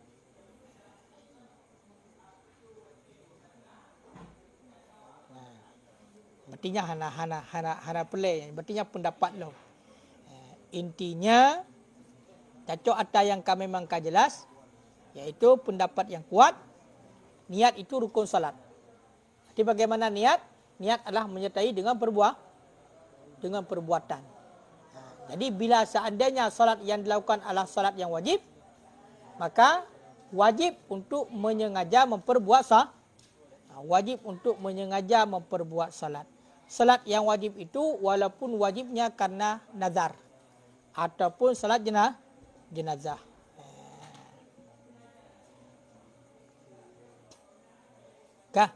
Bertinya hana pelai, bertinya pendapat lo. Intinya cacok atas yang kami memangkan jelas, iaitu pendapat yang kuat, niat itu rukun salat. Jadi bagaimana niat? Niat adalah menyertai dengan perbuatan. Jadi bila seandainya salat yang dilakukan adalah salat yang wajib, maka wajib untuk menyengaja memperbuat salat. Salat yang wajib itu walaupun wajibnya karena nazar ataupun salat jenazah. Kah?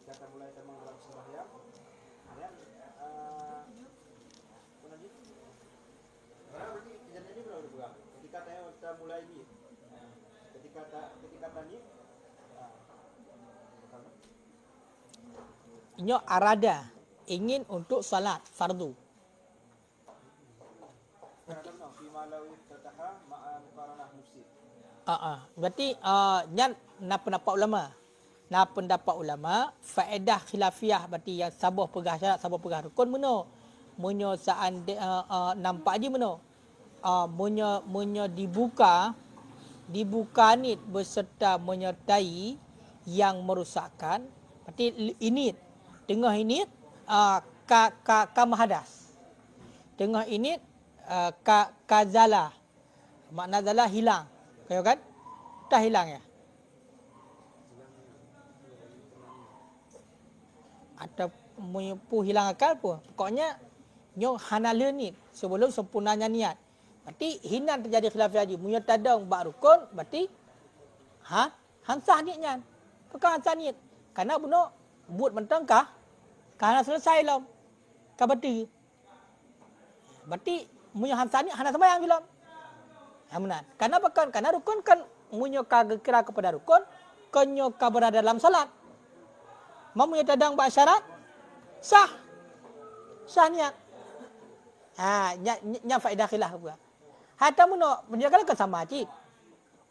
Kita mulai dalam sembahyang, kejadian ini berapa bulan? Ketika kita mulai ini, ketika tadi,
Inyo arada ingin untuk salat fardu. Berarti na pendapat ulama faedah khilafiyah, berarti yang sabuh pegah syarat, sabuh pegah rukun menyo nampak je menyo dibuka nit beserta menyertai yang merusakkan, berarti ini tengah ini ka mahadas, tengah ini ka zala, makna zala hilang, kaya kan? Dah hilang ya. Atau menyepu hilang akal pun. Pokoknya nyo hanala ni sebelum sempurnanya niat. Berarti hinan terjadi khilaf haji. Munyo tadang bak rukun, berarti hansah niatnya. Bukan hansah niat. Karena buno buat mentang kah? Karena selesai lom. Kah berarti. Berarti munyo hansa ni hana sembahyang belum. Benar. Karena bukan karena rukun kan munyo kira kepada rukun, konyo ka berada dalam salat. Munyo tadang ba syarat sah. Sah niat. Nya faedah khilaf pula. Hatta muno menjaga kan sama cik.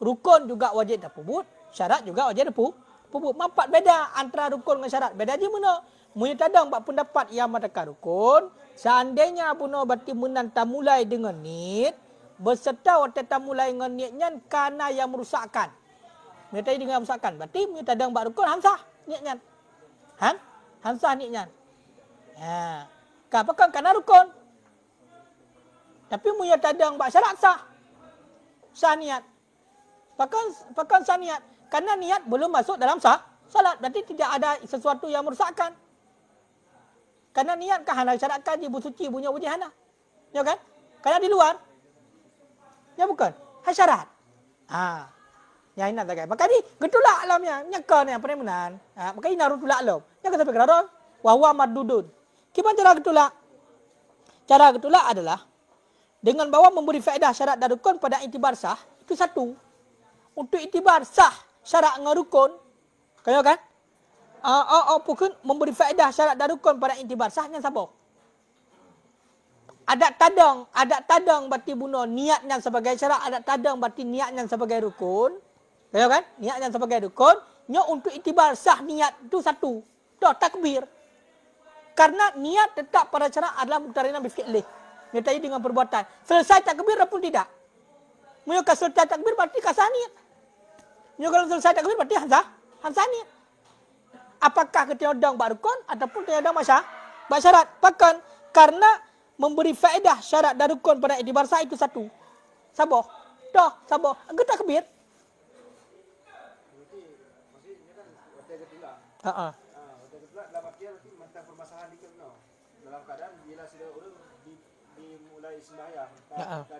Rukun juga wajib dapubut, syarat juga wajib dapubut. Mampat beda antara rukun dengan syarat. Beda je muno. Munyo tadang bak pendapat yang mengatakan rukun, seandainya puno berarti menan tamulai dengan niat, berserta waktu tamulai dengan niatnya karena yang merusakkan. Munyo tadi dengan merusakkan. Berarti munyo tadang bak rukun hansah niatnya. Hansah niatnya. Kapakan karena rukun. Tapi munyo tadang bak syarat sah. Sah niat. Pakan sah niat. Karena niat belum masuk dalam salat. Berarti tidak ada sesuatu yang merusakkan. Karena niat kan hana syaratkan dia bersuci punya wujud hana. Ya kan? Karena di luar. Ya bukan? Syarat. Ya ini tak kan. Maka ni getulak alamnya. Nyaka ni apa ni menan. Maka ini naruh tulak alam. Nyaka sampai kerana. Wahwa madudun. Gimana cara getulak? Cara getulak adalah dengan bawa memberi faedah syarat dan rukun pada iktibar sah. Itu satu. Untuk iktibar sah syarat dengan rukun. Kaya kan? Pukul memberi faedah syarat dan rukun pada iktibar sahnya siapa? Adat tadang berarti bunuh niatnya sebagai syarat, adat tadang berarti niatnya sebagai rukun. Kaya kan? Niatnya sebagai rukun. Nya untuk iktibar sah niat itu satu. Dah takbir. Karena niat tetap pada syarat adalah muktarina bifi'lih. Nyertai dengan perbuatan. Selesai takbir ataupun tidak. Munyo ka selesai takbir berarti kasah niat. Munyo kalau selesai takbir berarti hansah niat. Apakah ketiadang bak rukun ataupun ketiadang bak syarat? Bahkan karena memberi faedah syarat dan rukun pada iktibar sah itu satu. Sabar. Dah, sabar. Engkau takbir.
Maksudnya kan waktu getulak. Waktu getulak dalam artian berarti tentang permasalahan dikit no. Dalam keadaan bila sudah orang dimulai sembahyang,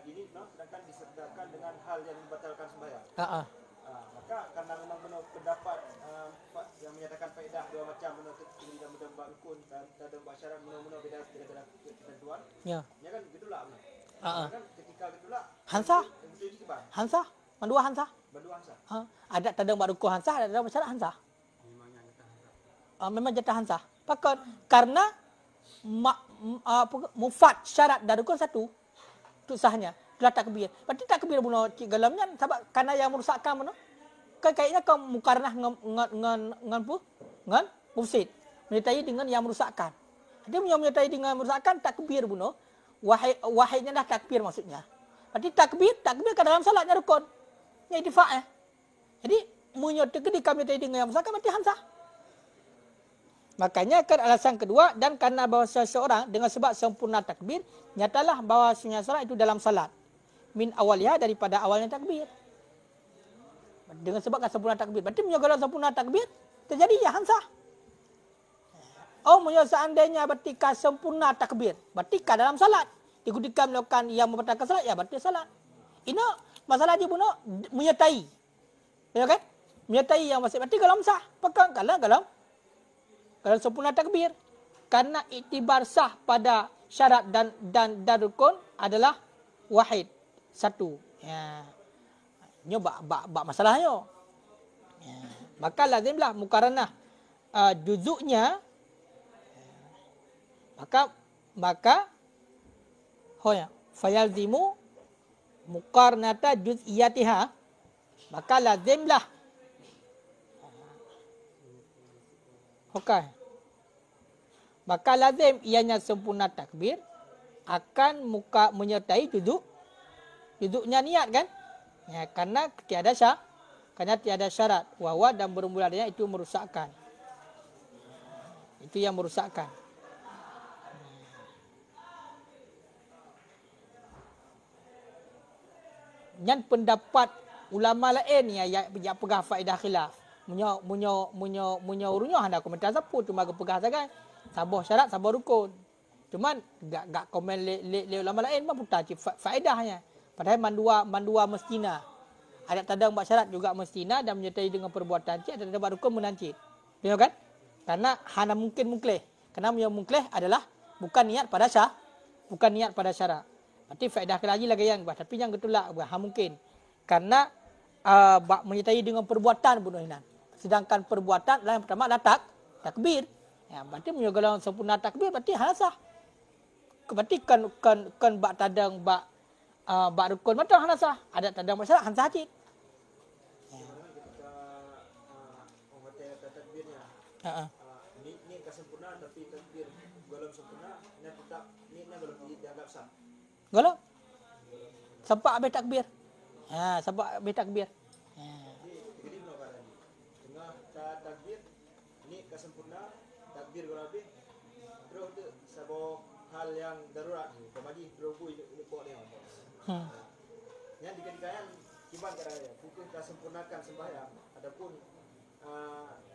dini no, sedangkan disertakan dengan hal yang membatalkan sembahyang. Maka karena memang benar pendapat yang menyatakan faedah dua macam, benar tidak mudah rukun dan bak syarat benar beda ketentuan. Ya kan gitulah benar. Kan ketika gitulah hansah Mandua hansah. Ada tadang bak rukun hansah, ada tadang bak syarat hansah. Memang jatah hansah. Pakon karena mufad syarat dan rukun satu. Itu sahnya. Itulah takbir. Berarti takbir bunuh cik galamnya sebab karena yang merusakkan bunuh. Kan kayaknya kau mukarnah ngan mufsid. Menyertai dengan yang merusakkan. Dia menyertai dengan merusakkan takbir bunuh. Wahidnya dah takbir maksudnya. Berarti takbir ke dalam salatnya rukun. Yang ittifaq ya. Jadi menyertai ketika menyertai dengan yang merusakkan berarti hansah. Makanya kan alasan kedua dan karena bahawa seseorang dengan sebab sempurna takbir, nyatalah bahawa seseorang itu dalam salat. Min awalnya daripada awalnya takbir. Dengan sebab sempurna takbir. Berarti kalau sempurna takbir, terjadi ya hansah. Seandainya berarti sempurna takbir. Berarti dalam salat. Ketika melakukan yang membatalkan salat, ya berarti salat. Ini masalah dia bunuh menyertai. Ya kan? Menyertai yang masih. Berarti kalau sah. Pegang kalau sempurna takbir. Karena iktibar sah pada syarat dan rukun adalah wahid. Satu. Ya. Ini bak masalahnya. Ya. Maka lazimlah mukaranah juzuknya. Maka fayalzimu muqarnata juz'iyatiha. Maka lazimlah. Maka lazim ianya sempurna takbir akan menyertai juzuknya niat kan? Ya, karena tiada syarat wahwa dan bermula dengan itu merusakkan. Itu yang merusakkan. Yang pendapat ulama lain yang pegang faedah khilaf. Munyo urunya hendak komentar siapa cuma pegah saja. Sabar syarat, sabar rukun. Cuman gak komen le ulama lain pun putar faedahnya. Padahal mandua mestina. Ada tadang bak syarat juga mestina dan menyertai dengan perbuatan cik, ada tadang bak rukun menancit. Betul kan? Karena hana mungkin mungkleh. Karena yang mungkleh adalah bukan niat pada
Bukan niat pada syarat. Berarti faedah lagi yang bah. Tapi yang ketulak bah mungkin. Karena menyertai dengan perbuatan bunuh inan. Sedangkan perbuatan yang pertama adalah takbir. Ya, berarti kalau sempurna takbir berarti sah. Berarti kan bak tadang bak rukun macam sah. Ada tadang masalah sah hajit.
Ni kesempurnaan tapi takbir belum sempurna, ni tetap ni belum dianggap sah.
Kalau sampai habis takbir. Sampai habis takbir.
Jadi no kan. Tengah takbir ni kesempurnaan, takbir kalau habis terus tu sabo hal yang darurat pemagi berobu ini pok ni. Yang dikatakan kiban kadang bukan kesempurnakan sembahyang adapun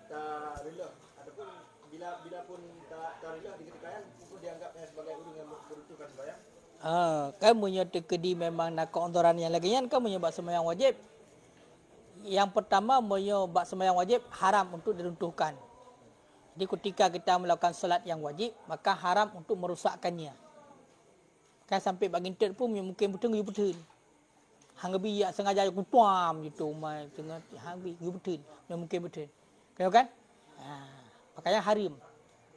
tak rela adapun bila pun tak rela dikatakan pun dianggapnya sebagai orang yang meruntuhkan sembahyang.
Kamu nyata kedi memang nak keontoran yang lagi kan kamu nyebab sembahyang wajib. Yang pertama menyebab sembahyang wajib haram untuk diruntuhkan. Jadi ketika kita melakukan solat yang wajib maka haram untuk merosakkannya. Kan sampai bagintet pun mungkin betul. Hang biak sengaja kupuam gitu mai tengah hang betul. Mungkin betul. Kan? Makanya haram.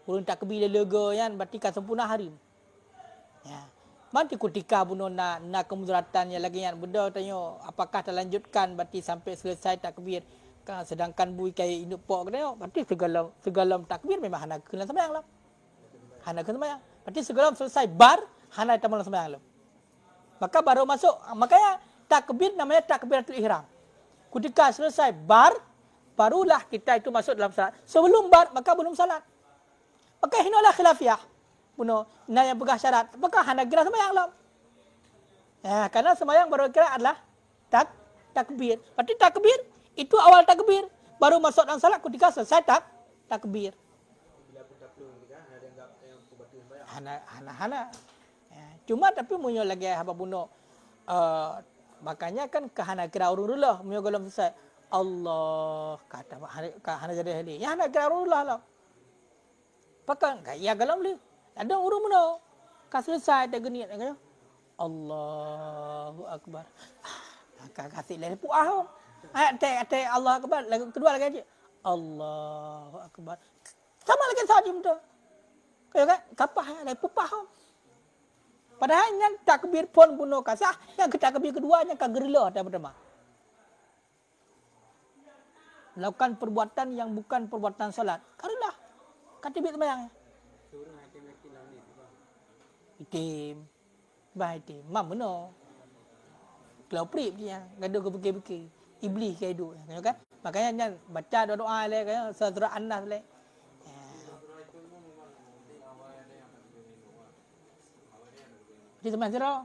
Urang tak kebi lega kan berarti kan sempurna haram. Ya. Nanti ketika bunuh nak kemudaratan yang lagi yang benda tanya apakah terlanjutkan berarti sampai selesai takbir. Sedangkan bui kayak induk pok kena berarti segala takbir memang hana kena sembahyang lah. Hana kena sembahyang. Berarti segala selesai bar hana tamal sembahyang lah. Maka baru masuk makanya takbir namanya takbiratul ihram. Ketika selesai bar barulah kita itu masuk dalam salat. Sebelum bar maka belum salat. Maka hinalah khilafiyah. Bunuh yang pegah syarat. Apakah hana kira sembahyang lah? Karena sembahyang baru kira adalah takbir. Berarti takbir itu awal takbir. Baru masuk dalam salat ketika selesai takbir.
Bila pun tak perlu kan ada anggap yang batal sembahyang.
Hana. Cuma tapi munyo lagi apa bunuh. Makanya kan kahana kira urung dulu munyo golong selesai. Allah kata hana jadi hali. Ya hana kira urung dulu lah. Pakai gaya golong boleh. Ada urung mana? Kan selesai tak geniat kan? Allahu akbar. Kakak kasih lagi puah. Ayat Allah akbar. Lagi kedua lagi aja. Allahu akbar. Sama lagi saja betul. Kau kan kapah lagi pupah. Padahal yang takbir pun bunuh kasah, yang takbir keduanya kan gerila dah pertama. Lakukan perbuatan yang bukan perbuatan salat. Karena takbir sembahyang. Itim. Bah itim. Mam benar. Kalau prip dia, gaduh ke bekir-bekir. Iblis ke hidup. Kan? Makanya baca doa le kan surah An-Nas le. Di tempat zero.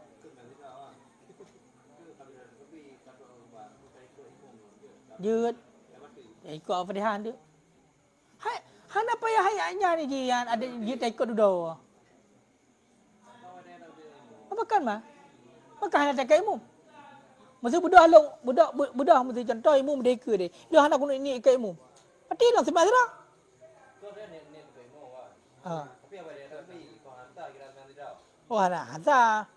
Jut. Ikut Al-Fatihah dia. Hai, hana payah hayatnya ni dia yang ada dia tak ikut dulu. Apa kan mah? Maka hana tak ilmu. Masa budak mesti contoh ilmu mereka dia. Dia hana guna ini ikut ilmu. Pati lah sebab zero.
Tapi apa dia tapi kau hantar kira memang tidak.
Hana hantar.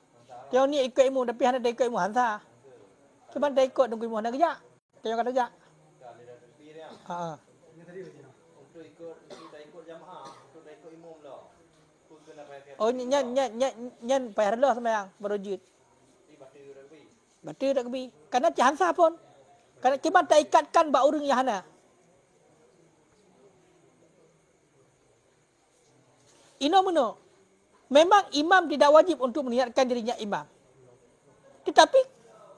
Dia ni ikut ilmu tapi hana tak ikut ilmu hantar. Cuma tak ikut tunggu ilmu hana kerja. Dia kata kerja.
Untuk ikut jamaah, untuk ikut imam lah. Tu kena pakai.
Oh nyan payah dah sembahyang berujud. Batal tak kebi. Karena hansa pun. Karena kita tak ikatkan bak urang yang hana. Ino meno. Memang imam tidak wajib untuk meniatkan dirinya imam. Tetapi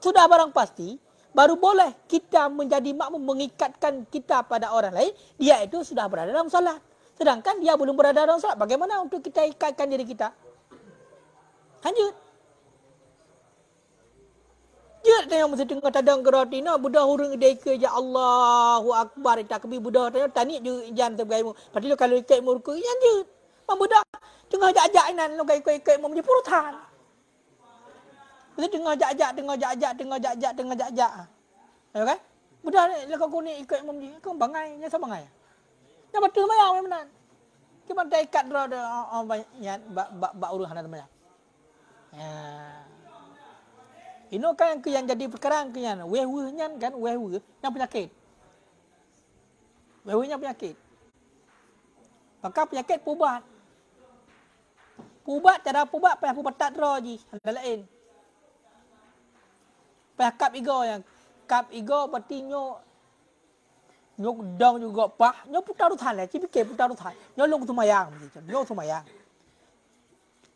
sudah barang pasti baru boleh kita menjadi makmum mengikatkan kita pada orang lain, dia itu sudah berada dalam salat. Sedangkan dia belum berada dalam salat. Bagaimana untuk kita ikatkan diri kita? Lanjut. Dia tengok mesti tengah tadang keratina budak hurung deka ya Allahu akbar takbir budak tanya tani je jan tergaimu. Padahal kalau ikut murku lanjut. Mam budak tengah ajak nan lo ikut mu je purutan. Mesti tengah ajak. Ya kan? Budak ni lekak kuning ikut mu je. Kau bangai, nya sama bangai. Nya betul bayang memang. Kita tak ikat dra bak urung hana sembahyang. Ini kan yang jadi perkara yang weh-wehnya kan weh-weh yang penyakit. Weh-wehnya penyakit. Maka penyakit pubat. Pubat cara pubat payah pubat tak roji, ada lain. Payah kap igo berarti nyok dong juga pah, nyok putar uthan lah, cipike putar uthan. Nyok long semayang macam, nyok semayang.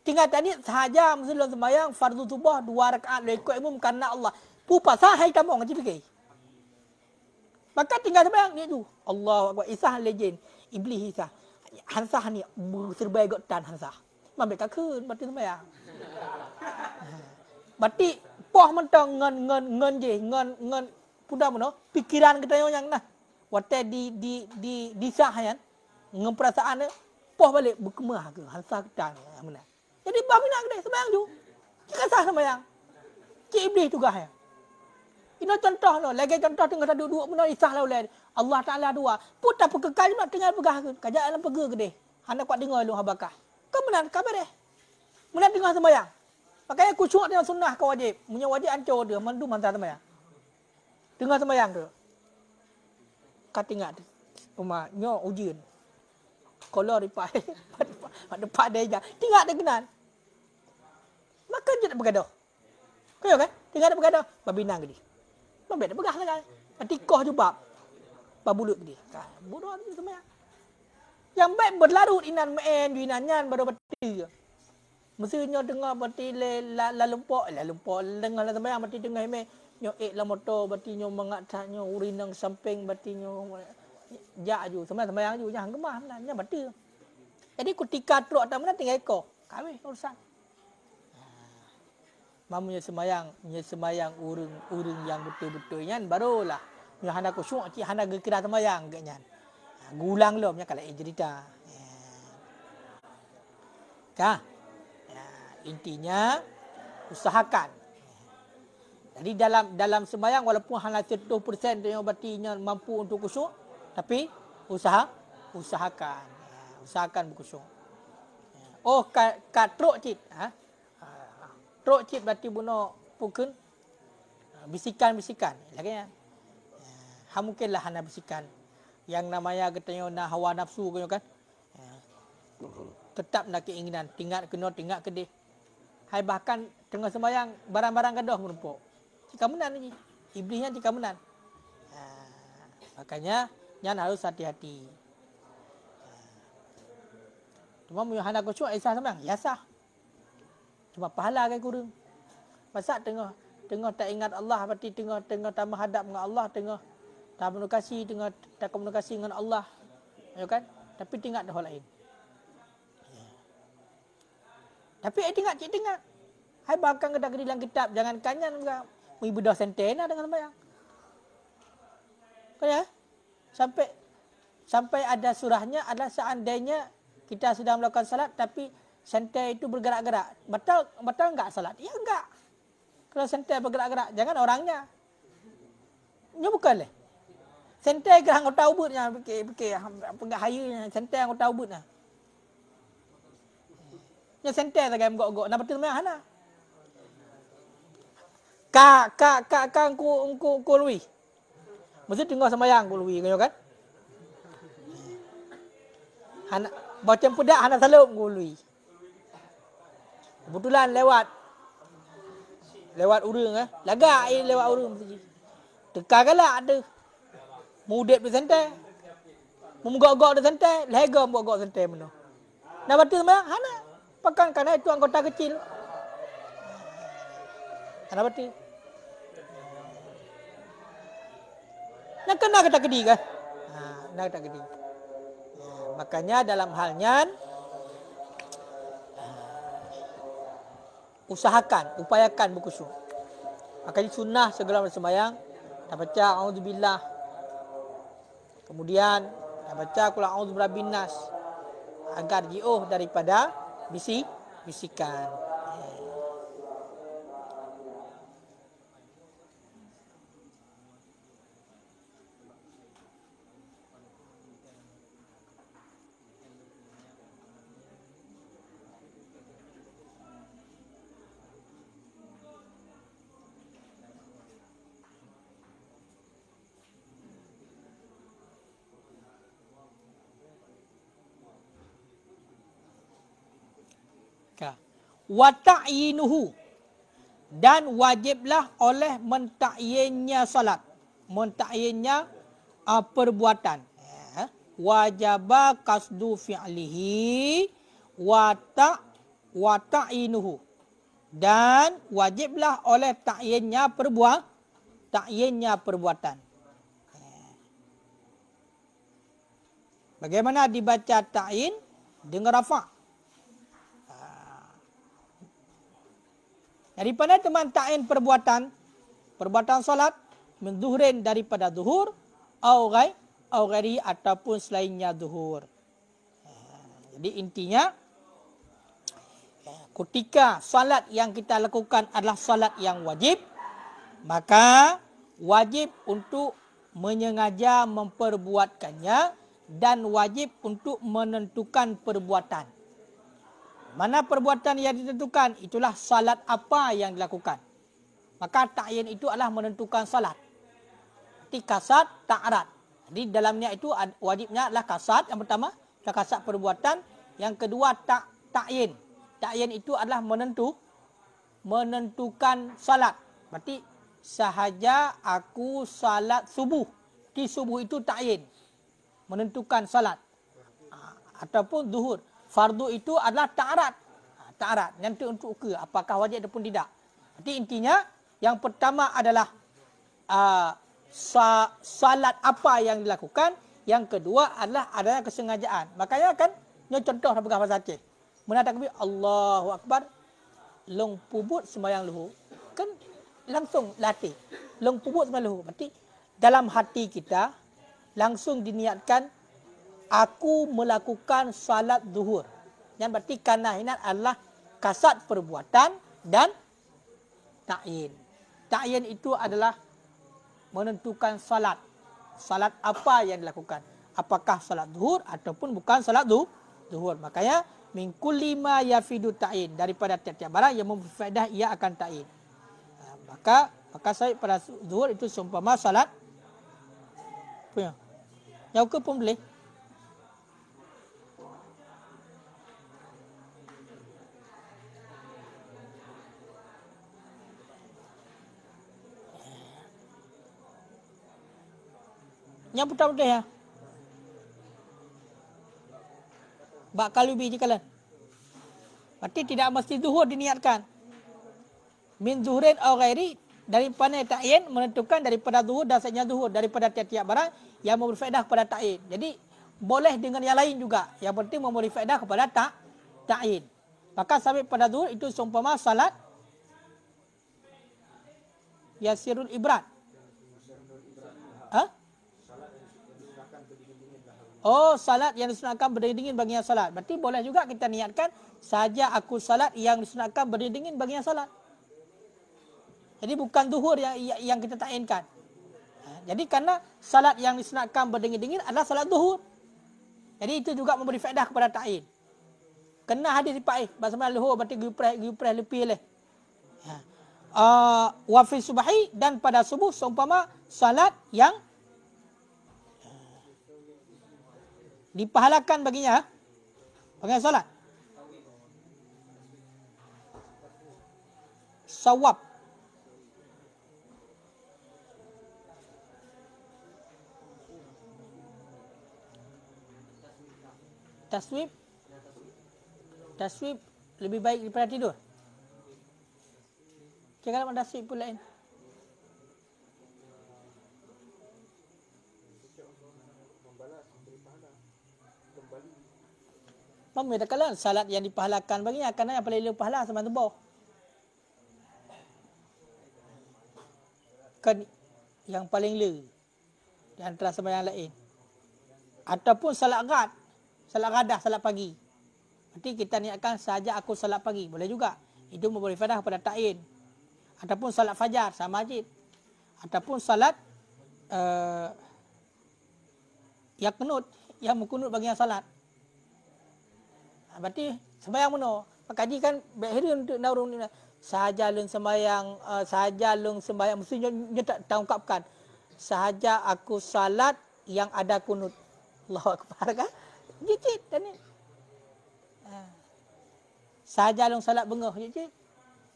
Tinggal tadi sahaja mesti long semayang fardu subuh 2 rakaat lekok umum karena Allah. Pupa sahai tamong cipike. Maka tinggal semayang ni tu. Allahu akbar isah legend. Iblis isah. Hansah ni serbai got tan hansah. Mambek ka keun berarti semayang. Berarti poh mentang ngen je ngen pudah mano pikiran kita yang nah. Wate di sahayan ngen perasaan dia poh balik berkemah ke hansah tan mana. Jadi babi nak kedai semayang tu. Jika sah semayang. Cik iblis juga ya. Ini contoh no, lagi contoh tengah duduk mano isah lah oleh Allah Taala dua. Putar pekekal nak tinggal pegah ke. Kajak dalam pegah gede. Hana kuat dengar lu habakah. Kemenan kabar deh. Menan tengah sembahyang. Makanya kusyuk dengan sunnah kau wajib. Punya wajib ancur dia mandu mantap sembahyang. Tengah sembahyang tu. Kat ingat rumah nyo ujian. Kalau ripai depan dia aja. Tinggal dia kenan. Maka je tak bergaduh. Kau kan? Tinggal dia bergaduh. Babinang gede. Mambek dia begah lah. Atikoh jubab. Babulut gede. Bodoh dia sembahyang. Yang baik berlarut inan main inan nyan baru berti. Mestinya dengar berti la lumpok dengar la sembahyang berti dengar me nyo la motor berti nyo mengat nyo urin nang samping berti nyo jak ju sembahyang ju jangan gemah lah nya berti. Jadi ketika truk tak mana tinggal ekor. Kawin urusan. Mamunya sembahyang urang yang betul-betul nyan barulah nyo hana kusyuk ci hana gekira sembahyang ke nyan. Gulang lo punya kalau cerita. Kah? Intinya usahakan. Jadi dalam sembahyang walaupun hanya 100% yang berarti mampu untuk khusyuk, tapi usahakan. Usahakan berkhusyuk. Oh kat truk cit, truk cit berarti buno pukun bisikan-bisikan. Lagi ya. Mungkinlah hana bisikan. Yang namanya katanya hawa nafsu kan. Tetap nak keinginan, tinggal ke dia. Hai bahkan tengah sembahyang barang-barang gaduh menumpuk. Jika menan ni. Iblisnya jika menan. Makanya nyan harus hati-hati. Cuma mu hana kusyuk isah sembahyang, ya sah. Cuma pahala kan kurang. Masa tengah tak ingat Allah berarti tengah tak menghadap dengan Allah, tengah tak komunikasi dengan Allah. Ya kan? Tapi tinggal dah lain. Tapi cik tengok. Hai bahkan kedak dalam kitab jangan kanyan juga ibadah sentena dengan sembahyang. Ya? Sampai ada surahnya adalah seandainya kita sedang melakukan salat tapi sentai itu bergerak-gerak. Betul enggak salat? Ya enggak. Kalau sentai bergerak-gerak, jangan orangnya. Nya bukan leh. Sentai gerang anggota ubudnya fikir penggak hayanya sentai anggota ubudnya. Nya sentai sagai gok-gok nak betul sembahyang hana. Kak ku lui. Mesti tengok sembahyang ku lui kan? Hana macam pedak hana saluk ku lui. Kebetulan lewat urang lagak lewat urang mesti. Tekar galak ada. Mudet di santai. Memgok-gok di santai, lega memgok santai benar. Nak betul sembahyang hana. Pakan karena itu anggota kecil. Hana betul. Nak kena kata kedi kan? Nak kata kedi. Makanya dalam halnya upayakan berkhusyuk. Makanya sunnah segala bersembahyang dah baca auzubillah. Kemudian dah baca qul a'udzu birabbin nas agar jauh daripada bisikan. Wa ta'yinuhu, dan wajiblah oleh mentakyinnya salat, mentakyinnya perbuatan. Wajaba qasdu fi'lihi wa ta'yinuhu, dan wajiblah oleh takyinnya perbuatan. Bagaimana dibaca ta'yin? Dengan rafa'. Daripada teman ta'yin perbuatan salat, min zuhrin, daripada zuhur, au ghairi, ataupun selainnya zuhur. Jadi intinya, ketika salat yang kita lakukan adalah salat yang wajib, maka wajib untuk menyengaja memperbuatkannya dan wajib untuk menentukan perbuatan. Mana perbuatan yang ditentukan, itulah salat apa yang dilakukan. Maka ta'yin itu adalah menentukan salat. Jadi kasat, ta'arat. Jadi dalamnya itu wajibnya adalah kasat. Yang pertama, kasat perbuatan. Yang kedua, ta'yin. Ta'yin itu adalah menentukan salat. Berarti sahaja aku salat subuh. Di subuh itu ta'yin, menentukan salat. Ataupun zuhur. Fardu itu adalah ta'arat. Ta'arat. Nanti untuk ukur apakah wajib ataupun tidak. Jadi intinya, yang pertama adalah salat apa yang dilakukan. Yang kedua adalah adanya kesengajaan. Makanya kan, contoh dalam bahasa Aceh. Menatap takbir, Allahu Akbar, long pubut sembahyang luhur. Kan langsung latih. Long pubut sembahyang luhur. Berarti dalam hati kita, langsung diniatkan, aku melakukan salat zuhur. Yang berarti kanahinat adalah kasat perbuatan dan ta'yin. Ta'yin itu adalah menentukan salat. Salat apa yang dilakukan. Apakah salat zuhur ataupun bukan salat zuhur. Makanya, min kulli ma yafidu ta'yin. Daripada tiap-tiap barang yang memfaedah ia akan ta'yin. Maka saya pada zuhur itu seumpama salat. Apa ya? Yang ke pun boleh. Yang pertama ya. Bakal lebih jikalan. Berarti tidak mesti zuhur diniatkan. Min zuhrin au ghairi, daripada ta'yin menentukan daripada zuhur dan selainnya zuhur, daripada tiap-tiap barang yang memberi faedah kepada ta'yin. Jadi boleh dengan yang lain juga. Yang penting memberi faedah kepada ta'yin. Maka sampai pada zuhur itu seumpama salat yasirul ibrat. Oh, salat yang disunatkan berdiri dingin bagi yang salat. Berarti boleh juga kita niatkan saja aku salat yang disunatkan berdiri dingin bagi yang salat. Jadi bukan zuhur yang kita ta'yinkan. Jadi karena salat yang disunatkan berdiri dingin adalah salat zuhur. Jadi itu juga memberi faedah kepada ta'yin. Kena hadis dipakai. Bahasa luhur berarti giupreh lebih leh. Wa fi subahi, dan pada subuh seumpama salat yang dipahalakan baginya salat. Sawab. Taswib lebih baik daripada tidur. Kalau ada taswib pun lain. Membedakan salat yang dipahalakan baginya kerana yang paling lebih pahala sama tubuh. Kan yang paling le di antara sembahyang lain. Ataupun salat ghadah, salat pagi. Nanti kita niatkan saja aku salat pagi, boleh juga. Itu memberi faedah kepada ta'yin. Ataupun salat fajar sama masjid. Ataupun salat yang kunut, yang mengkunut bagi yang salat. Berarti sembahyang mana? Kaji kan bekhiri untuk naurung ni. Sahaja lung sembahyang, mesti tak ungkapkan. Sahaja aku salat yang ada kunut. Allahu Akbar kan? Jikit dan ni. Sajalung salat bengah je cik.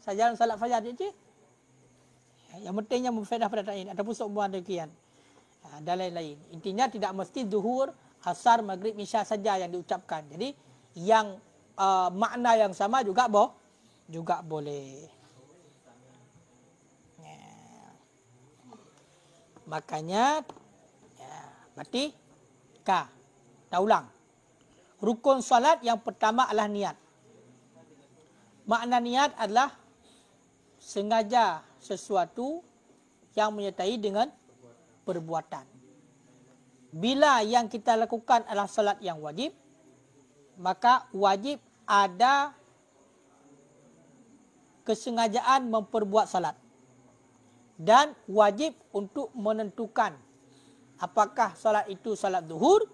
Sajalung salat fajar je cik. Yang pentingnya memfaedah pada ta'yin ataupun sebuah dekian. Dan lain-lain. Intinya tidak mesti zuhur, asar, maghrib, isya saja yang diucapkan. Jadi yang makna yang sama juga juga boleh. Makanya berarti dah ulang. Rukun salat yang pertama adalah niat. Makna niat adalah sengaja sesuatu yang menyertai dengan perbuatan. Bila yang kita lakukan adalah salat yang wajib, maka wajib ada kesengajaan memperbuat salat. Dan wajib untuk menentukan apakah salat itu salat zuhur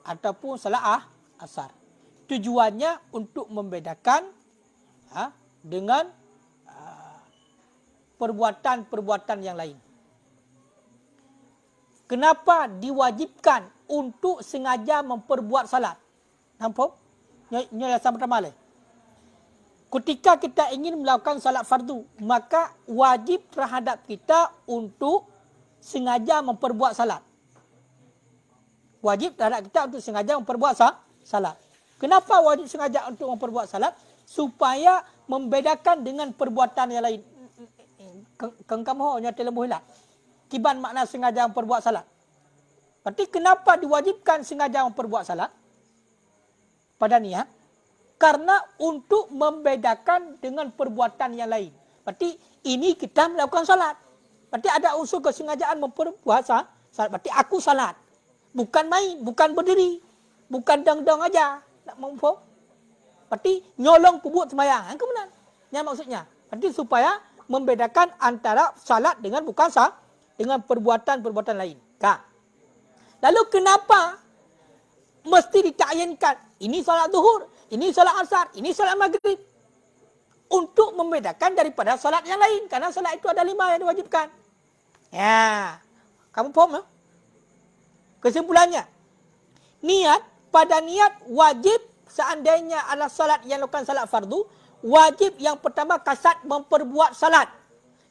ataupun salat asar. Tujuannya untuk membedakan dengan perbuatan-perbuatan yang lain. Kenapa diwajibkan untuk sengaja memperbuat salat? Nampak? Nyalasan pertama lah. Ketika kita ingin melakukan salat fardu, maka wajib terhadap kita untuk sengaja memperbuat salat. Wajib terhadap kita untuk sengaja memperbuat salat. Kenapa wajib sengaja untuk memperbuat salat? Supaya membedakan dengan perbuatan yang lain. Kamu hanya telemuh lah. Kiban makna sengaja memperbuat salat. Berarti kenapa diwajibkan sengaja memperbuat salat? Pada niat. Karena untuk membedakan dengan perbuatan yang lain. Berarti ini kita melakukan salat. Berarti ada unsur kesengajaan memperbuat salat. Berarti aku salat. Bukan main, bukan berdiri. Bukan dang-dang aja. Tak mampu. Berarti nyolong pebut sembahyang. Kemudian. Yang maksudnya. Berarti supaya membedakan antara salat dengan bukan salat. Dengan perbuatan-perbuatan lain. Lalu kenapa mesti ditakyinkan? Ini salat zuhur, ini salat asar, ini salat maghrib. Untuk membedakan daripada salat yang lain. Karena salat itu ada 5 yang diwajibkan. Ya, kamu faham? Kesimpulannya, pada niat wajib seandainya adalah salat yang lakukan salat fardu, wajib yang pertama kasat memperbuat salat.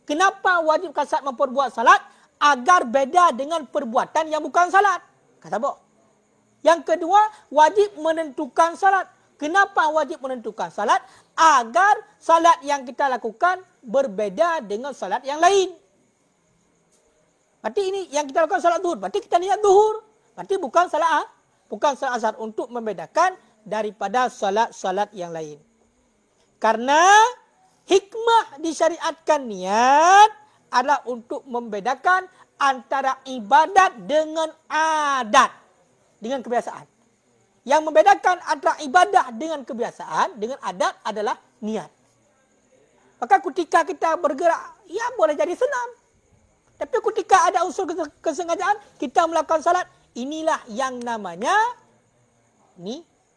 Kenapa wajib kasat memperbuat salat? Agar beda dengan perbuatan yang bukan salat. Kata Bok. Yang kedua, wajib menentukan salat. Kenapa wajib menentukan salat? Agar salat yang kita lakukan berbeda dengan salat yang lain. Berarti ini yang kita lakukan salat zuhur. Berarti kita niat zuhur. Berarti bukan salat asar. Untuk membedakan daripada salat-salat yang lain. Karena hikmah disyariatkan niat adalah untuk membedakan antara ibadat dengan adat. Dengan kebiasaan. Yang membedakan antara ibadah dengan kebiasaan, dengan adat adalah niat. Maka ketika kita bergerak, ya boleh jadi senam. Tapi ketika ada unsur kesengajaan, kita melakukan salat, inilah yang namanya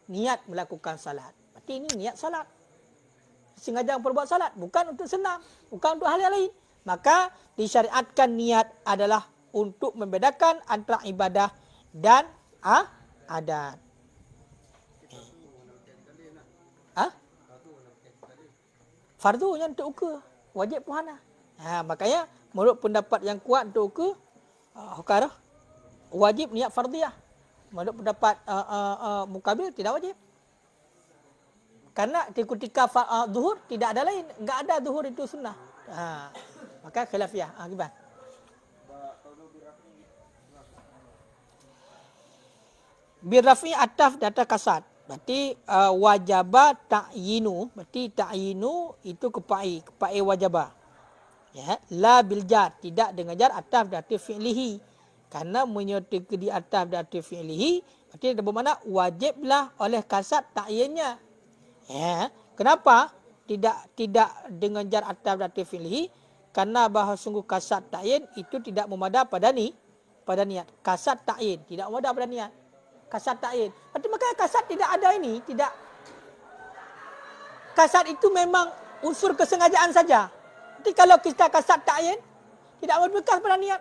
niat melakukan salat. Berarti ini niat salat. Sengaja memperbuat salat, bukan untuk senam, bukan untuk hal yang lain. Maka disyariatkan niat adalah untuk membedakan antara ibadah dan adat. Fardu yang untuk ukur, wajib puhana. Makanya menurut pendapat yang kuat untuk ukur, wajib niat fardiyah. Menurut pendapat mukabil tidak wajib. Karena ketika zuhur tidak ada lain, enggak ada zuhur itu sunnah. Maka khilafiyah. Gimana? Birrafi ataf data kasat. Berarti wajaba ta'yinu. Berarti ta'yinu itu kepai wajaba. Ya, la biljar, tidak dengan jar ataf data fi'lihi. Karena menyertai di ataf data fi'lihi, berarti bermakna wajiblah oleh kasat ta'yinnya. Ya, kenapa tidak dengan jar ataf data fi'lihi? Karena bahawa sungguh kasat ta'yin itu tidak memadai pada niat. Kasat ta'yin tidak memadai pada niat. Kasat ta'yin. Berarti makanya kasat tidak ada ini. Tidak. Kasat itu memang unsur kesengajaan saja. Jadi kalau kita kasat ta'yin, tidak berbekas pada niat.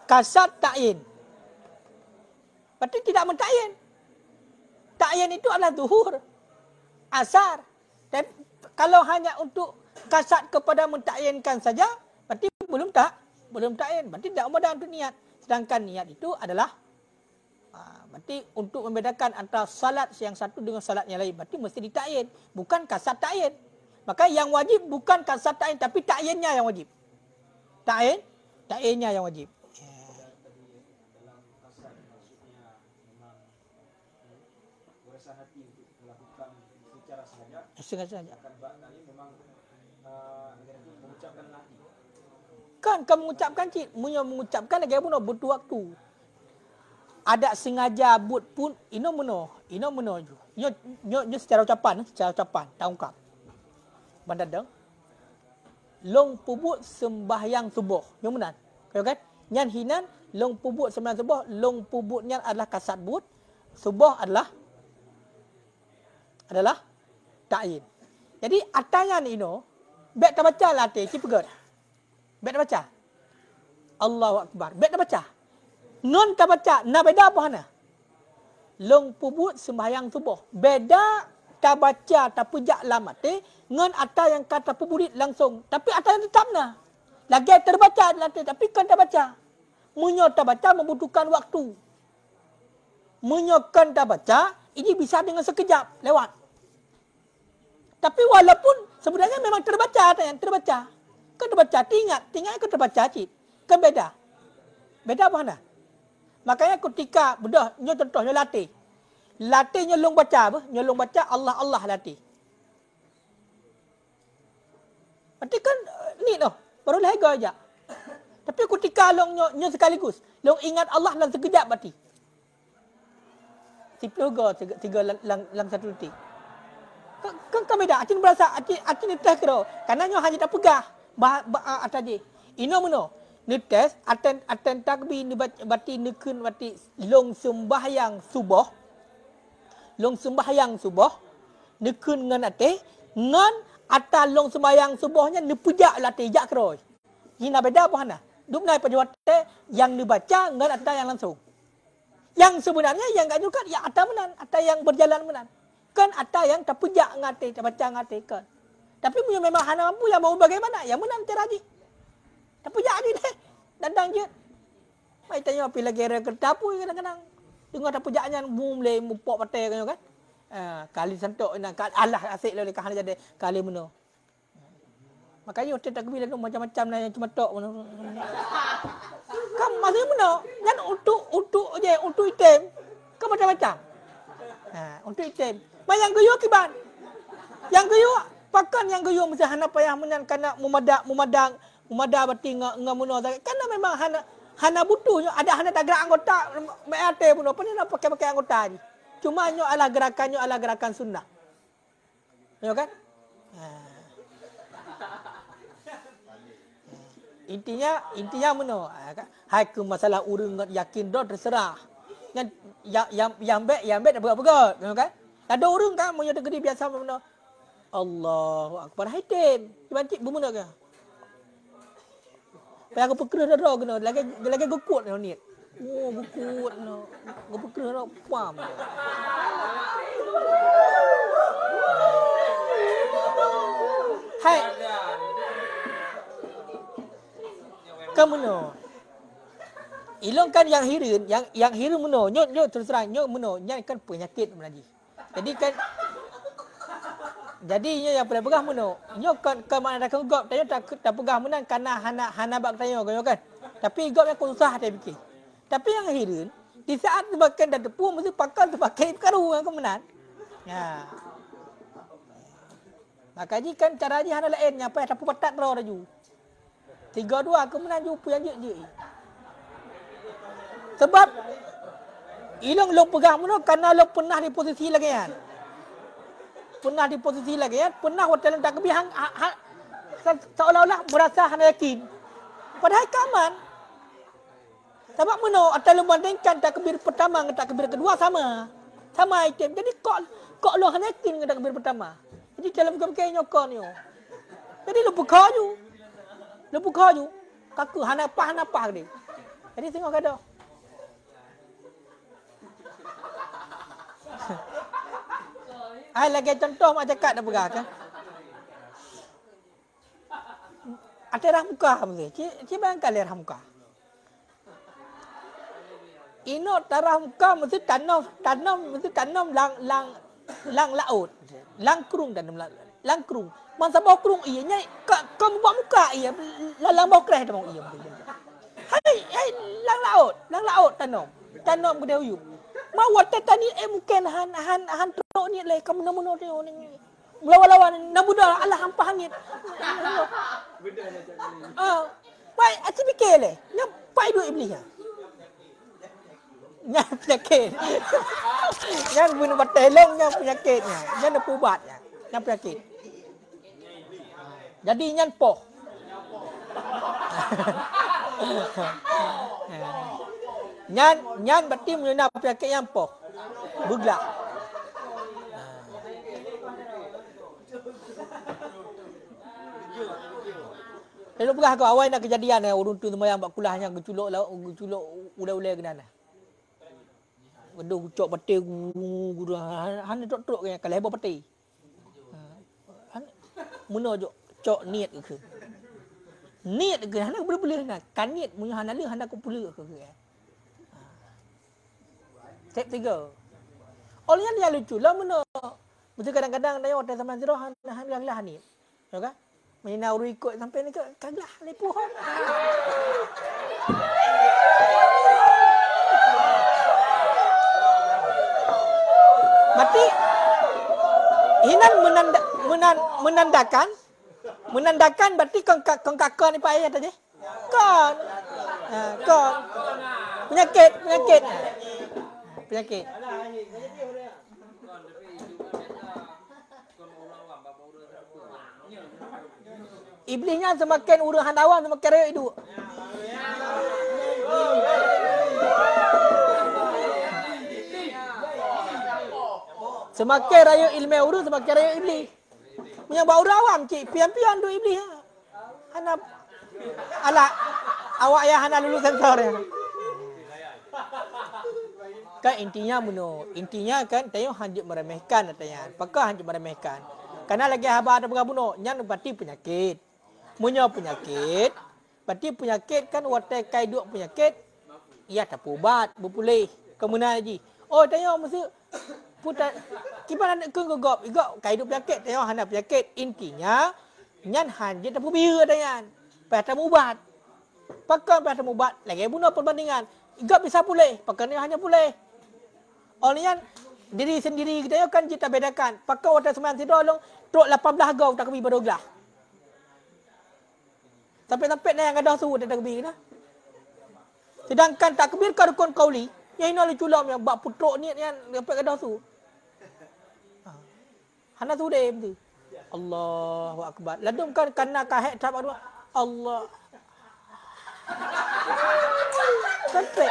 Kasat ta'yin. Berarti tidak mentakyin. ta'yin itu adalah zuhur, asar. Dan kalau hanya untuk kasat kepada mentakyinkan saja, berarti belum ta'yin. Berarti tidak mudah untuk niat. Sedangkan niat itu adalah berarti untuk membedakan antara salat yang satu dengan salat yang lain. Berarti mesti ditakyin, bukan kasat takyin. Maka yang wajib bukan kasat takyin, tapi takyinnya yang wajib. Takyinnya yang wajib.
Dalam kasat maksudnya memang berusaha hati untuk melakukan secara sengaja. Akan maknanya memang mengucapkan hati.
Kan kau mengucapkan cik, mengucapkan lagi pun butuh waktu. Ada sengaja but pun ino meno ju. Nyo secara ucapan tak ungkap. Bandadang. Long pubut sembahyang subuh. Nyo menan. Kau kan? Nyan hinan long pubut sembahyang subuh, long pubutnya adalah kasat but, subuh adalah ta'yin. Jadi atayan ino baik tak baca lah teh cipegat. Baik tak baca. Allahu akbar. Baik tak baca. Non tak baca, na beda apa hana? Long pubut sembahyang subuh. Beda tak baca tak pujak lama teh ngan ata yang kata puburit langsung. Tapi ata yang tetap na. Lagi terbaca latih tapi kan tak baca. Munyo tak baca membutuhkan waktu. Munyo kan tak baca, ini bisa dengan sekejap lewat. Tapi walaupun sebenarnya memang terbaca ata yang terbaca. Kan terbaca, tinggal kan terbaca cik. Kan beda. Beda apa hana? Makanya ketika bedah nyo contohnya latih. Latih nyolong baca apa? Nyolong baca Allah latih. Berarti kan ni noh, baru lega aja. Tapi ketika long nyo sekaligus, long ingat Allah dalam sekejap berarti. Tiga lang satu detik. Kan beda. Acin berasa acin teh kero. Karena nyo hanya tak pegah ataje. Ino meno. Ni test aten takbir ni berarti nekun berarti long sembahyang subuh. Long sembahyang subuh nekun ngan ate ngan ata long sembahyang subuhnya ni pujak latih jak keroi. Hina beda apa hana? Duk nai pajawat yang dibaca ngan ata yang langsung. Yang sebenarnya yang gak juga ya ata menan, ata yang berjalan menan. Kan ata yang tak pujak ngate, tak baca ngate kan. Tapi punya memang hana mampu yang mau bagaimana? Yang menan teraji. Tak pujak ni deh. Dandang je. Mai tanya api lagi era kerta pun kadang-kadang. Dengar tak pujaknya mulai mupok patai kan. Kali sentuk nak Allah asik lah dekat hana jadi kali meno. Makanya hotel tak bila macam-macam lah yang cuma tok meno. Kan masih meno. Kan untuk item. Kan macam-macam. Untuk item. Mai yang guyuk kiban. Yang guyuk pakan yang guyuk mesti hana payah menan kana memadang berarti ngamuno karena memang hana butuhnya ada hana tak gerak anggota MAT pun apa ni nak pakai anggota ni cuma nyo ala gerakan sunnah ya kan intinya meno hai ke masalah urang yakin dah terserah kan yang baik dah berat ya kan ada urang kan mo gede biasa meno Allahu akbar haitim bancik bermuna ke Payah aku pekerah dah kena. Lagi gekut ni. Oh, gekut no. Aku pekerah dah pam. Hai. Kamu no. Ilong kan yang hirin meno. Nyo terus terang nyo meno. Nya kan penyakit lagi. Jadi yang pegah meno. Nyo kan mana dak gop tanya tak pegah menan karena hana bak tanya kan. Tapi gop yang susah dia fikir. Tapi yang hirin di saat sebagian dah tepu mesti pakal terpakai karu yang kemenan. Ya. Makanya kan cara dia hana lain apa tak patat ro raju. 3-2 kemenan ju puyan je. Sebab ilong lo pegah meno karena lo pernah di posisi lagi kan. Pernah di posisi lagi ya, pernah hotel takbir seolah-olah merasa hana yakin. Padahal kaman. Sebab meno atau membandingkan takbir pertama dengan takbir kedua sama item. Jadi kok lo hana yakin dengan takbir pertama. Jadi dalam kebaikan nyokon yo. Jadi lo buka ju. Kaku hana pah dia. Jadi tengok kada. Ai lagi contoh mak cakap dah pegah kan. Ada rahmuka mesti. Cik bayangkan le rahmuka. Ino rahmuka mesti tanam mesti tanam lang laut. Lang kerung tanam lang kerung. Masa bau kerung iya nya kau buat muka iya lang bau kereh dah mau iya. Hai lang laut tanam gede uyup. Ma wate tani mungkin han tok ni le kamu namun ni. Melawan-lawan nabuda Allah hampah hangit. Baik, asyik fikir le. Nyampai duit iblis. Nyam penyakit. Nyam bunuh batelong nyam penyakitnya. Nyam nak ubatnya. Nyam penyakit. Jadi nyam poh. Nyan berarti menyena penyakit yang poh. Bergelak. Lalu pegah kau awal nak kejadian urun tu semayang bak kulahnya geculuk ulai-ulai kena nah. Geduh cok peti guru han tok-tok ke kalau heboh peti. Muna cok niat ke. Niat ke han boleh nah. Kan niat munyo han ala han aku pula ke. Step 3. Oleh yang dia lucu lah muna. Mesti kadang-kadang dia hotel sama zero han lah ni. Ya kan? Mina uru ikut sampai ni kaglah lepuh. Berarti hinan menandakan berarti kong kakak ni pak ayah tadi. Kon. Penyakit. Iblisnya semakin uruhan awam semakin raya hidup. Semakin raya ilmu urus semakin raya iblis. Punya bau awam cik, pian-pian tu iblis. Hana ala awak ya hana lulus sensor ya. Kan intinya kan tayong hanjut meremehkan katanya. Apakah hanjut meremehkan? Karena lagi haba ada pengabuno, nyan berarti penyakit. Munyo penyakit, berarti penyakit kan watai kai duk penyakit. Ia tak ubat, berpulih. Kemudian lagi. Oh, tanya mesti putar kipan nak kegop, igop kai duk penyakit, tanya hana penyakit. Intinya nyan hanjit tak bira tanya. Pai ubat. Pakai pai ubat, lagi bunuh perbandingan. Igop bisa pulih, pakai ni hanya pulih. Olehnya diri sendiri kita kan kita bedakan. Pakai watai sembilan tidur long, truk 18 gau tak kebi berdolah. Sampai-sampai yang ada suruh tak kebi dah. Sedangkan tak kebir ka rukun qauli, yang ini oleh culam yang bak putruk ni yang dapat ada suruh. Hana suruh dia betul. Allahu akbar. Ladum kan kena kahek tak ada. Allah. Sampai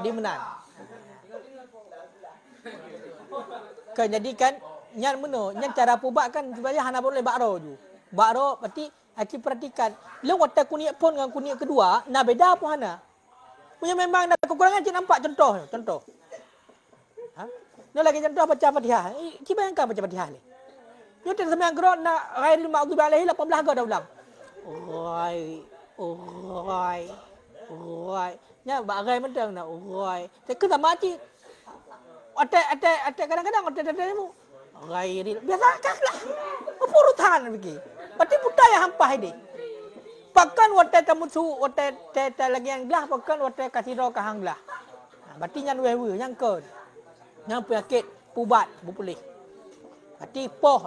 jadi menang. Kan jadikan nyan meno, nyan cara pubat kan sebenarnya hana boleh bakro ju. Bakro berarti aki perhatikan. Lu watak kunyit pun dengan kunyit kedua, nah beda apa hana? Punya memang ada kekurangan cik nampak contoh. Ha? Ni lagi contoh baca Fatihah. Cik bayangkan baca Fatihah ni. Yo tak sembahyang gerak nak ghairil maghdubi alaihi 18 kali dah ulang. Oi. Nya bagai mentang nak oi. Tak sama cik. Atek kadang-kadang atek mu. Ghairil biasa kaklah. Urutan begini. Berarti budaya hampah ini. Pakan watai tamusu watai tete lagi yang belah pakan watai kasiro kahang belah. Berarti yang wewe yang kon. Yang penyakit pubat berpulih. Berarti poh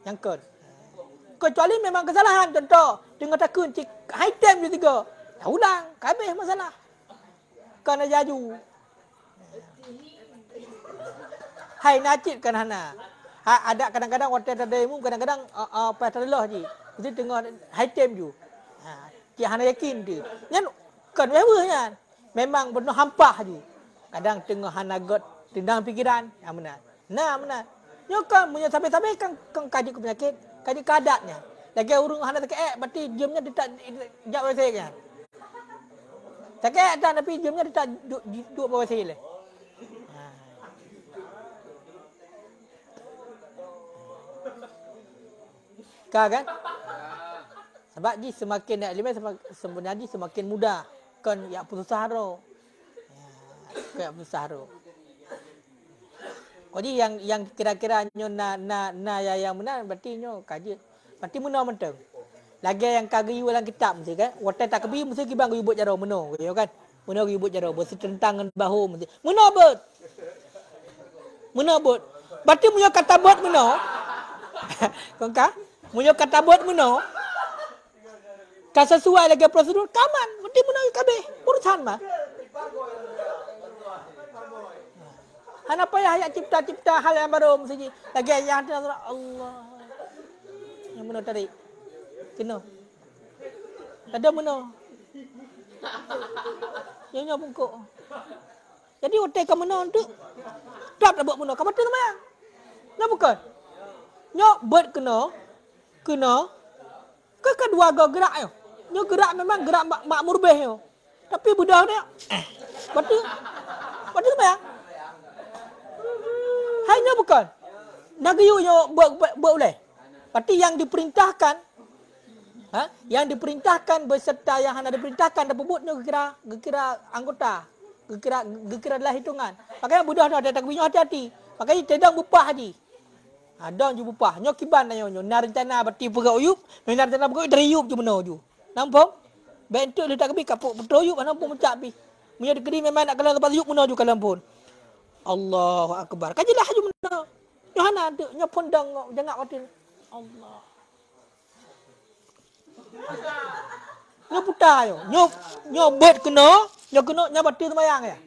yang kon. Kecuali memang kesalahan contoh dengan takun cik high time juga. Dah ulang, habis masalah. Kena jaju. Hai najib kan hana. Ada kadang-kadang watai tadaimu kadang-kadang apa terlah ji. Mesti tengah high time ju. Cik hana yakin dia. Nyan kan wewe nyan. Memang benar hampah ju. Kadang tengah hana got tendang fikiran. Ya benar. Nah benar. Nyo kan punya sampai-sampai kan kaji penyakit, kaji kadatnya. Lagi urung hana tak berarti diamnya dia tak jak bahasa kan. Tak tak tapi diamnya dia tak duduk bahasa le. Kan? Sebab ji semakin nak lima sebenarnya semakin mudah. Kan ya putus haro. Kan putus haro. Jadi yang kira-kira nyo na yang benar berarti nyo kaji. Berarti meno menteng. Lagi yang kagui dalam kitab mesti kan. Watai tak kebi mesti kibang gui buat jaro meno kan. Meno gui buat jaro bersih tentangan bahu mesti. Meno bot. Meno bot. Berarti munyo kata bot meno. Kongka? Munyo kata bot meno. Kan sesuai lagi prosedur kaman. Berarti meno kabeh urusan mah. Hana payah ayat cipta-cipta hal yang baru mesti lagi yang Allah. Yang meno tadi. Kena. Ada meno. Yang bungkuk. Jadi hotel ke meno tu. Tak buat meno. Kamu tu mana? Nak bukan? Nyok bird kena. Kedua gerak yo. Nyok gerak memang gerak makmur beh yo. Tapi budak dia. Betul mana? Hanya bukan. Nagayu yo buat boleh. Berarti yang diperintahkan yang diperintahkan beserta yang hanya diperintahkan dan bubutnya kira anggota, kira adalah hitungan. Makanya budak ada takbirnya hati-hati. Makanya tedang bupah haji. Ada je bupah. Nyo kiban nyo narencana berarti pegak uyup, narencana pegak deriyup je beno ju. Nampak? Bentuk dia takbir kapuk betroyup nampak mencak pi. Punya dikeri memang nak kalah lepas uyup beno ju kalam pun. Allahu akbar. Kajilah ju beno. Nyo hana tu nyo pondang jangak watin. Allah. Nyo putar yo. Nyo bet kena, nyo betul sembahyang ya.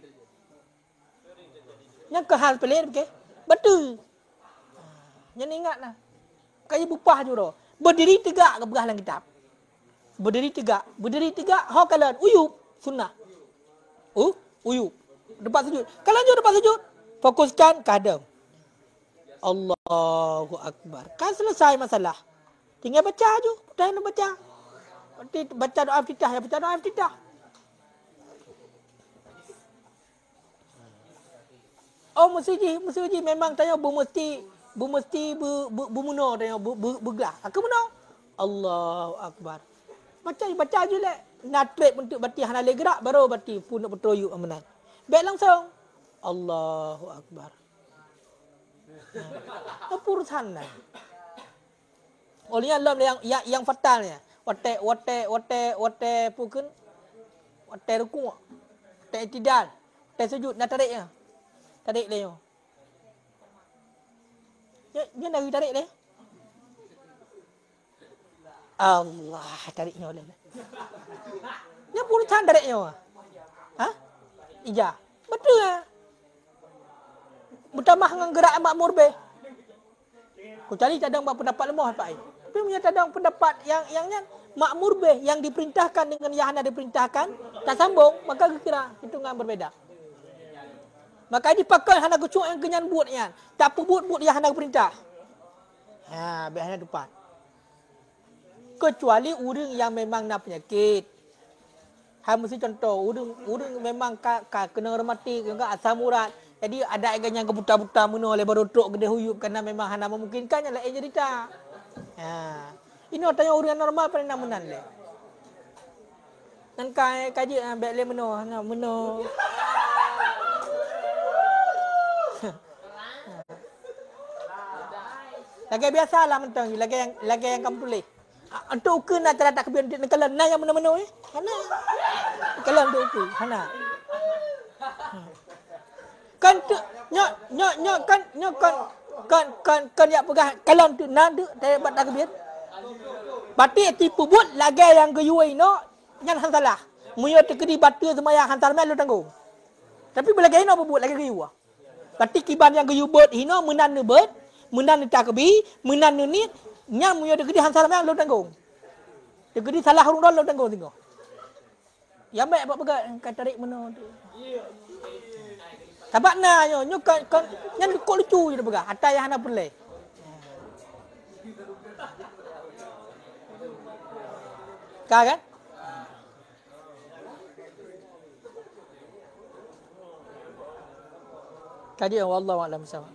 Nyo ke hal pelik okey. Betul. Nyo ingatlah. Kayak bupah je ro. Berdiri tegak ke belah dalam kitab. Berdiri tegak hakalan uyup sunnah. Uyup. Depan sujud. Kalau nyo depan sujud, fokuskan kadam. Allahu akbar. Kan selesai masalah. Tinggal baca je. Dah nak baca. Baca doa iftitah ya, baca doa iftitah. Oh mesti memang tanya mesti bermuno tanya bergelah. Aku muno. Allahu akbar. Baca je lah. Natrep untuk bati hana le gerak baru bati pun nak betroyuk amanat. Baik langsung. Allahu akbar. Apa urusan lah. Olehnya Allah yang fatalnya. Wate pukun. Wate ruku'. Wate itidal. Wate sujud nak tariknya. Tarik dia. Dia nak tarik dia. Allah tariknya oleh. Dia urusan tariknya. Ha? Ija. Betul ah. Bertambah dengan gerak makmur be. Kecuali cadang buat pendapat lemah Pak ai. Tapi punya cadang pendapat yang makmur be yang diperintahkan dengan yang hana diperintahkan tak sambung, maka kira hitungan berbeza. Maka dipakai hana kucuk yang kenyan buatnya. Tak buat yang hana perintah. Ha, be hana depan. Kecuali orang yang memang nak penyakit. Mesti contoh, orang memang kena hormati, kena asam urat. Jadi ada yang kebuta-buta meno oleh barotok gede huyup kerana memang hana memungkinkannya lah cerita. Ha. Ini tanya orang normal pada nak menan le. Nan kai kaji baik le meno, hana meno. Lagi biasalah mentang, lagi yang kamu tulis. Untuk ukur nak cara takbir kalau nak yang meno-meno hana. Kalau untuk ukur hana. Kan kan ya pegah kalau tu nak tak buat takbir. Berarti tipu buat lagi yang geyui no yang salah. Muyo tekedi batu semaya hantar melu tanggung. Tapi bila gay no buat lagi geyu. Berarti kiban yang geyu buat hino menan buat, menan takbir, menan ni nyam muyo tekedi hantar melu tanggung. Tekedi salah hurung dol tanggung tengok. Ya baik buat pegah katarik meno tu. Sebab nyo kan yang lucu je pegah. Atas yang hana perle. Ka kan? Kadia wallahu a'lam sama.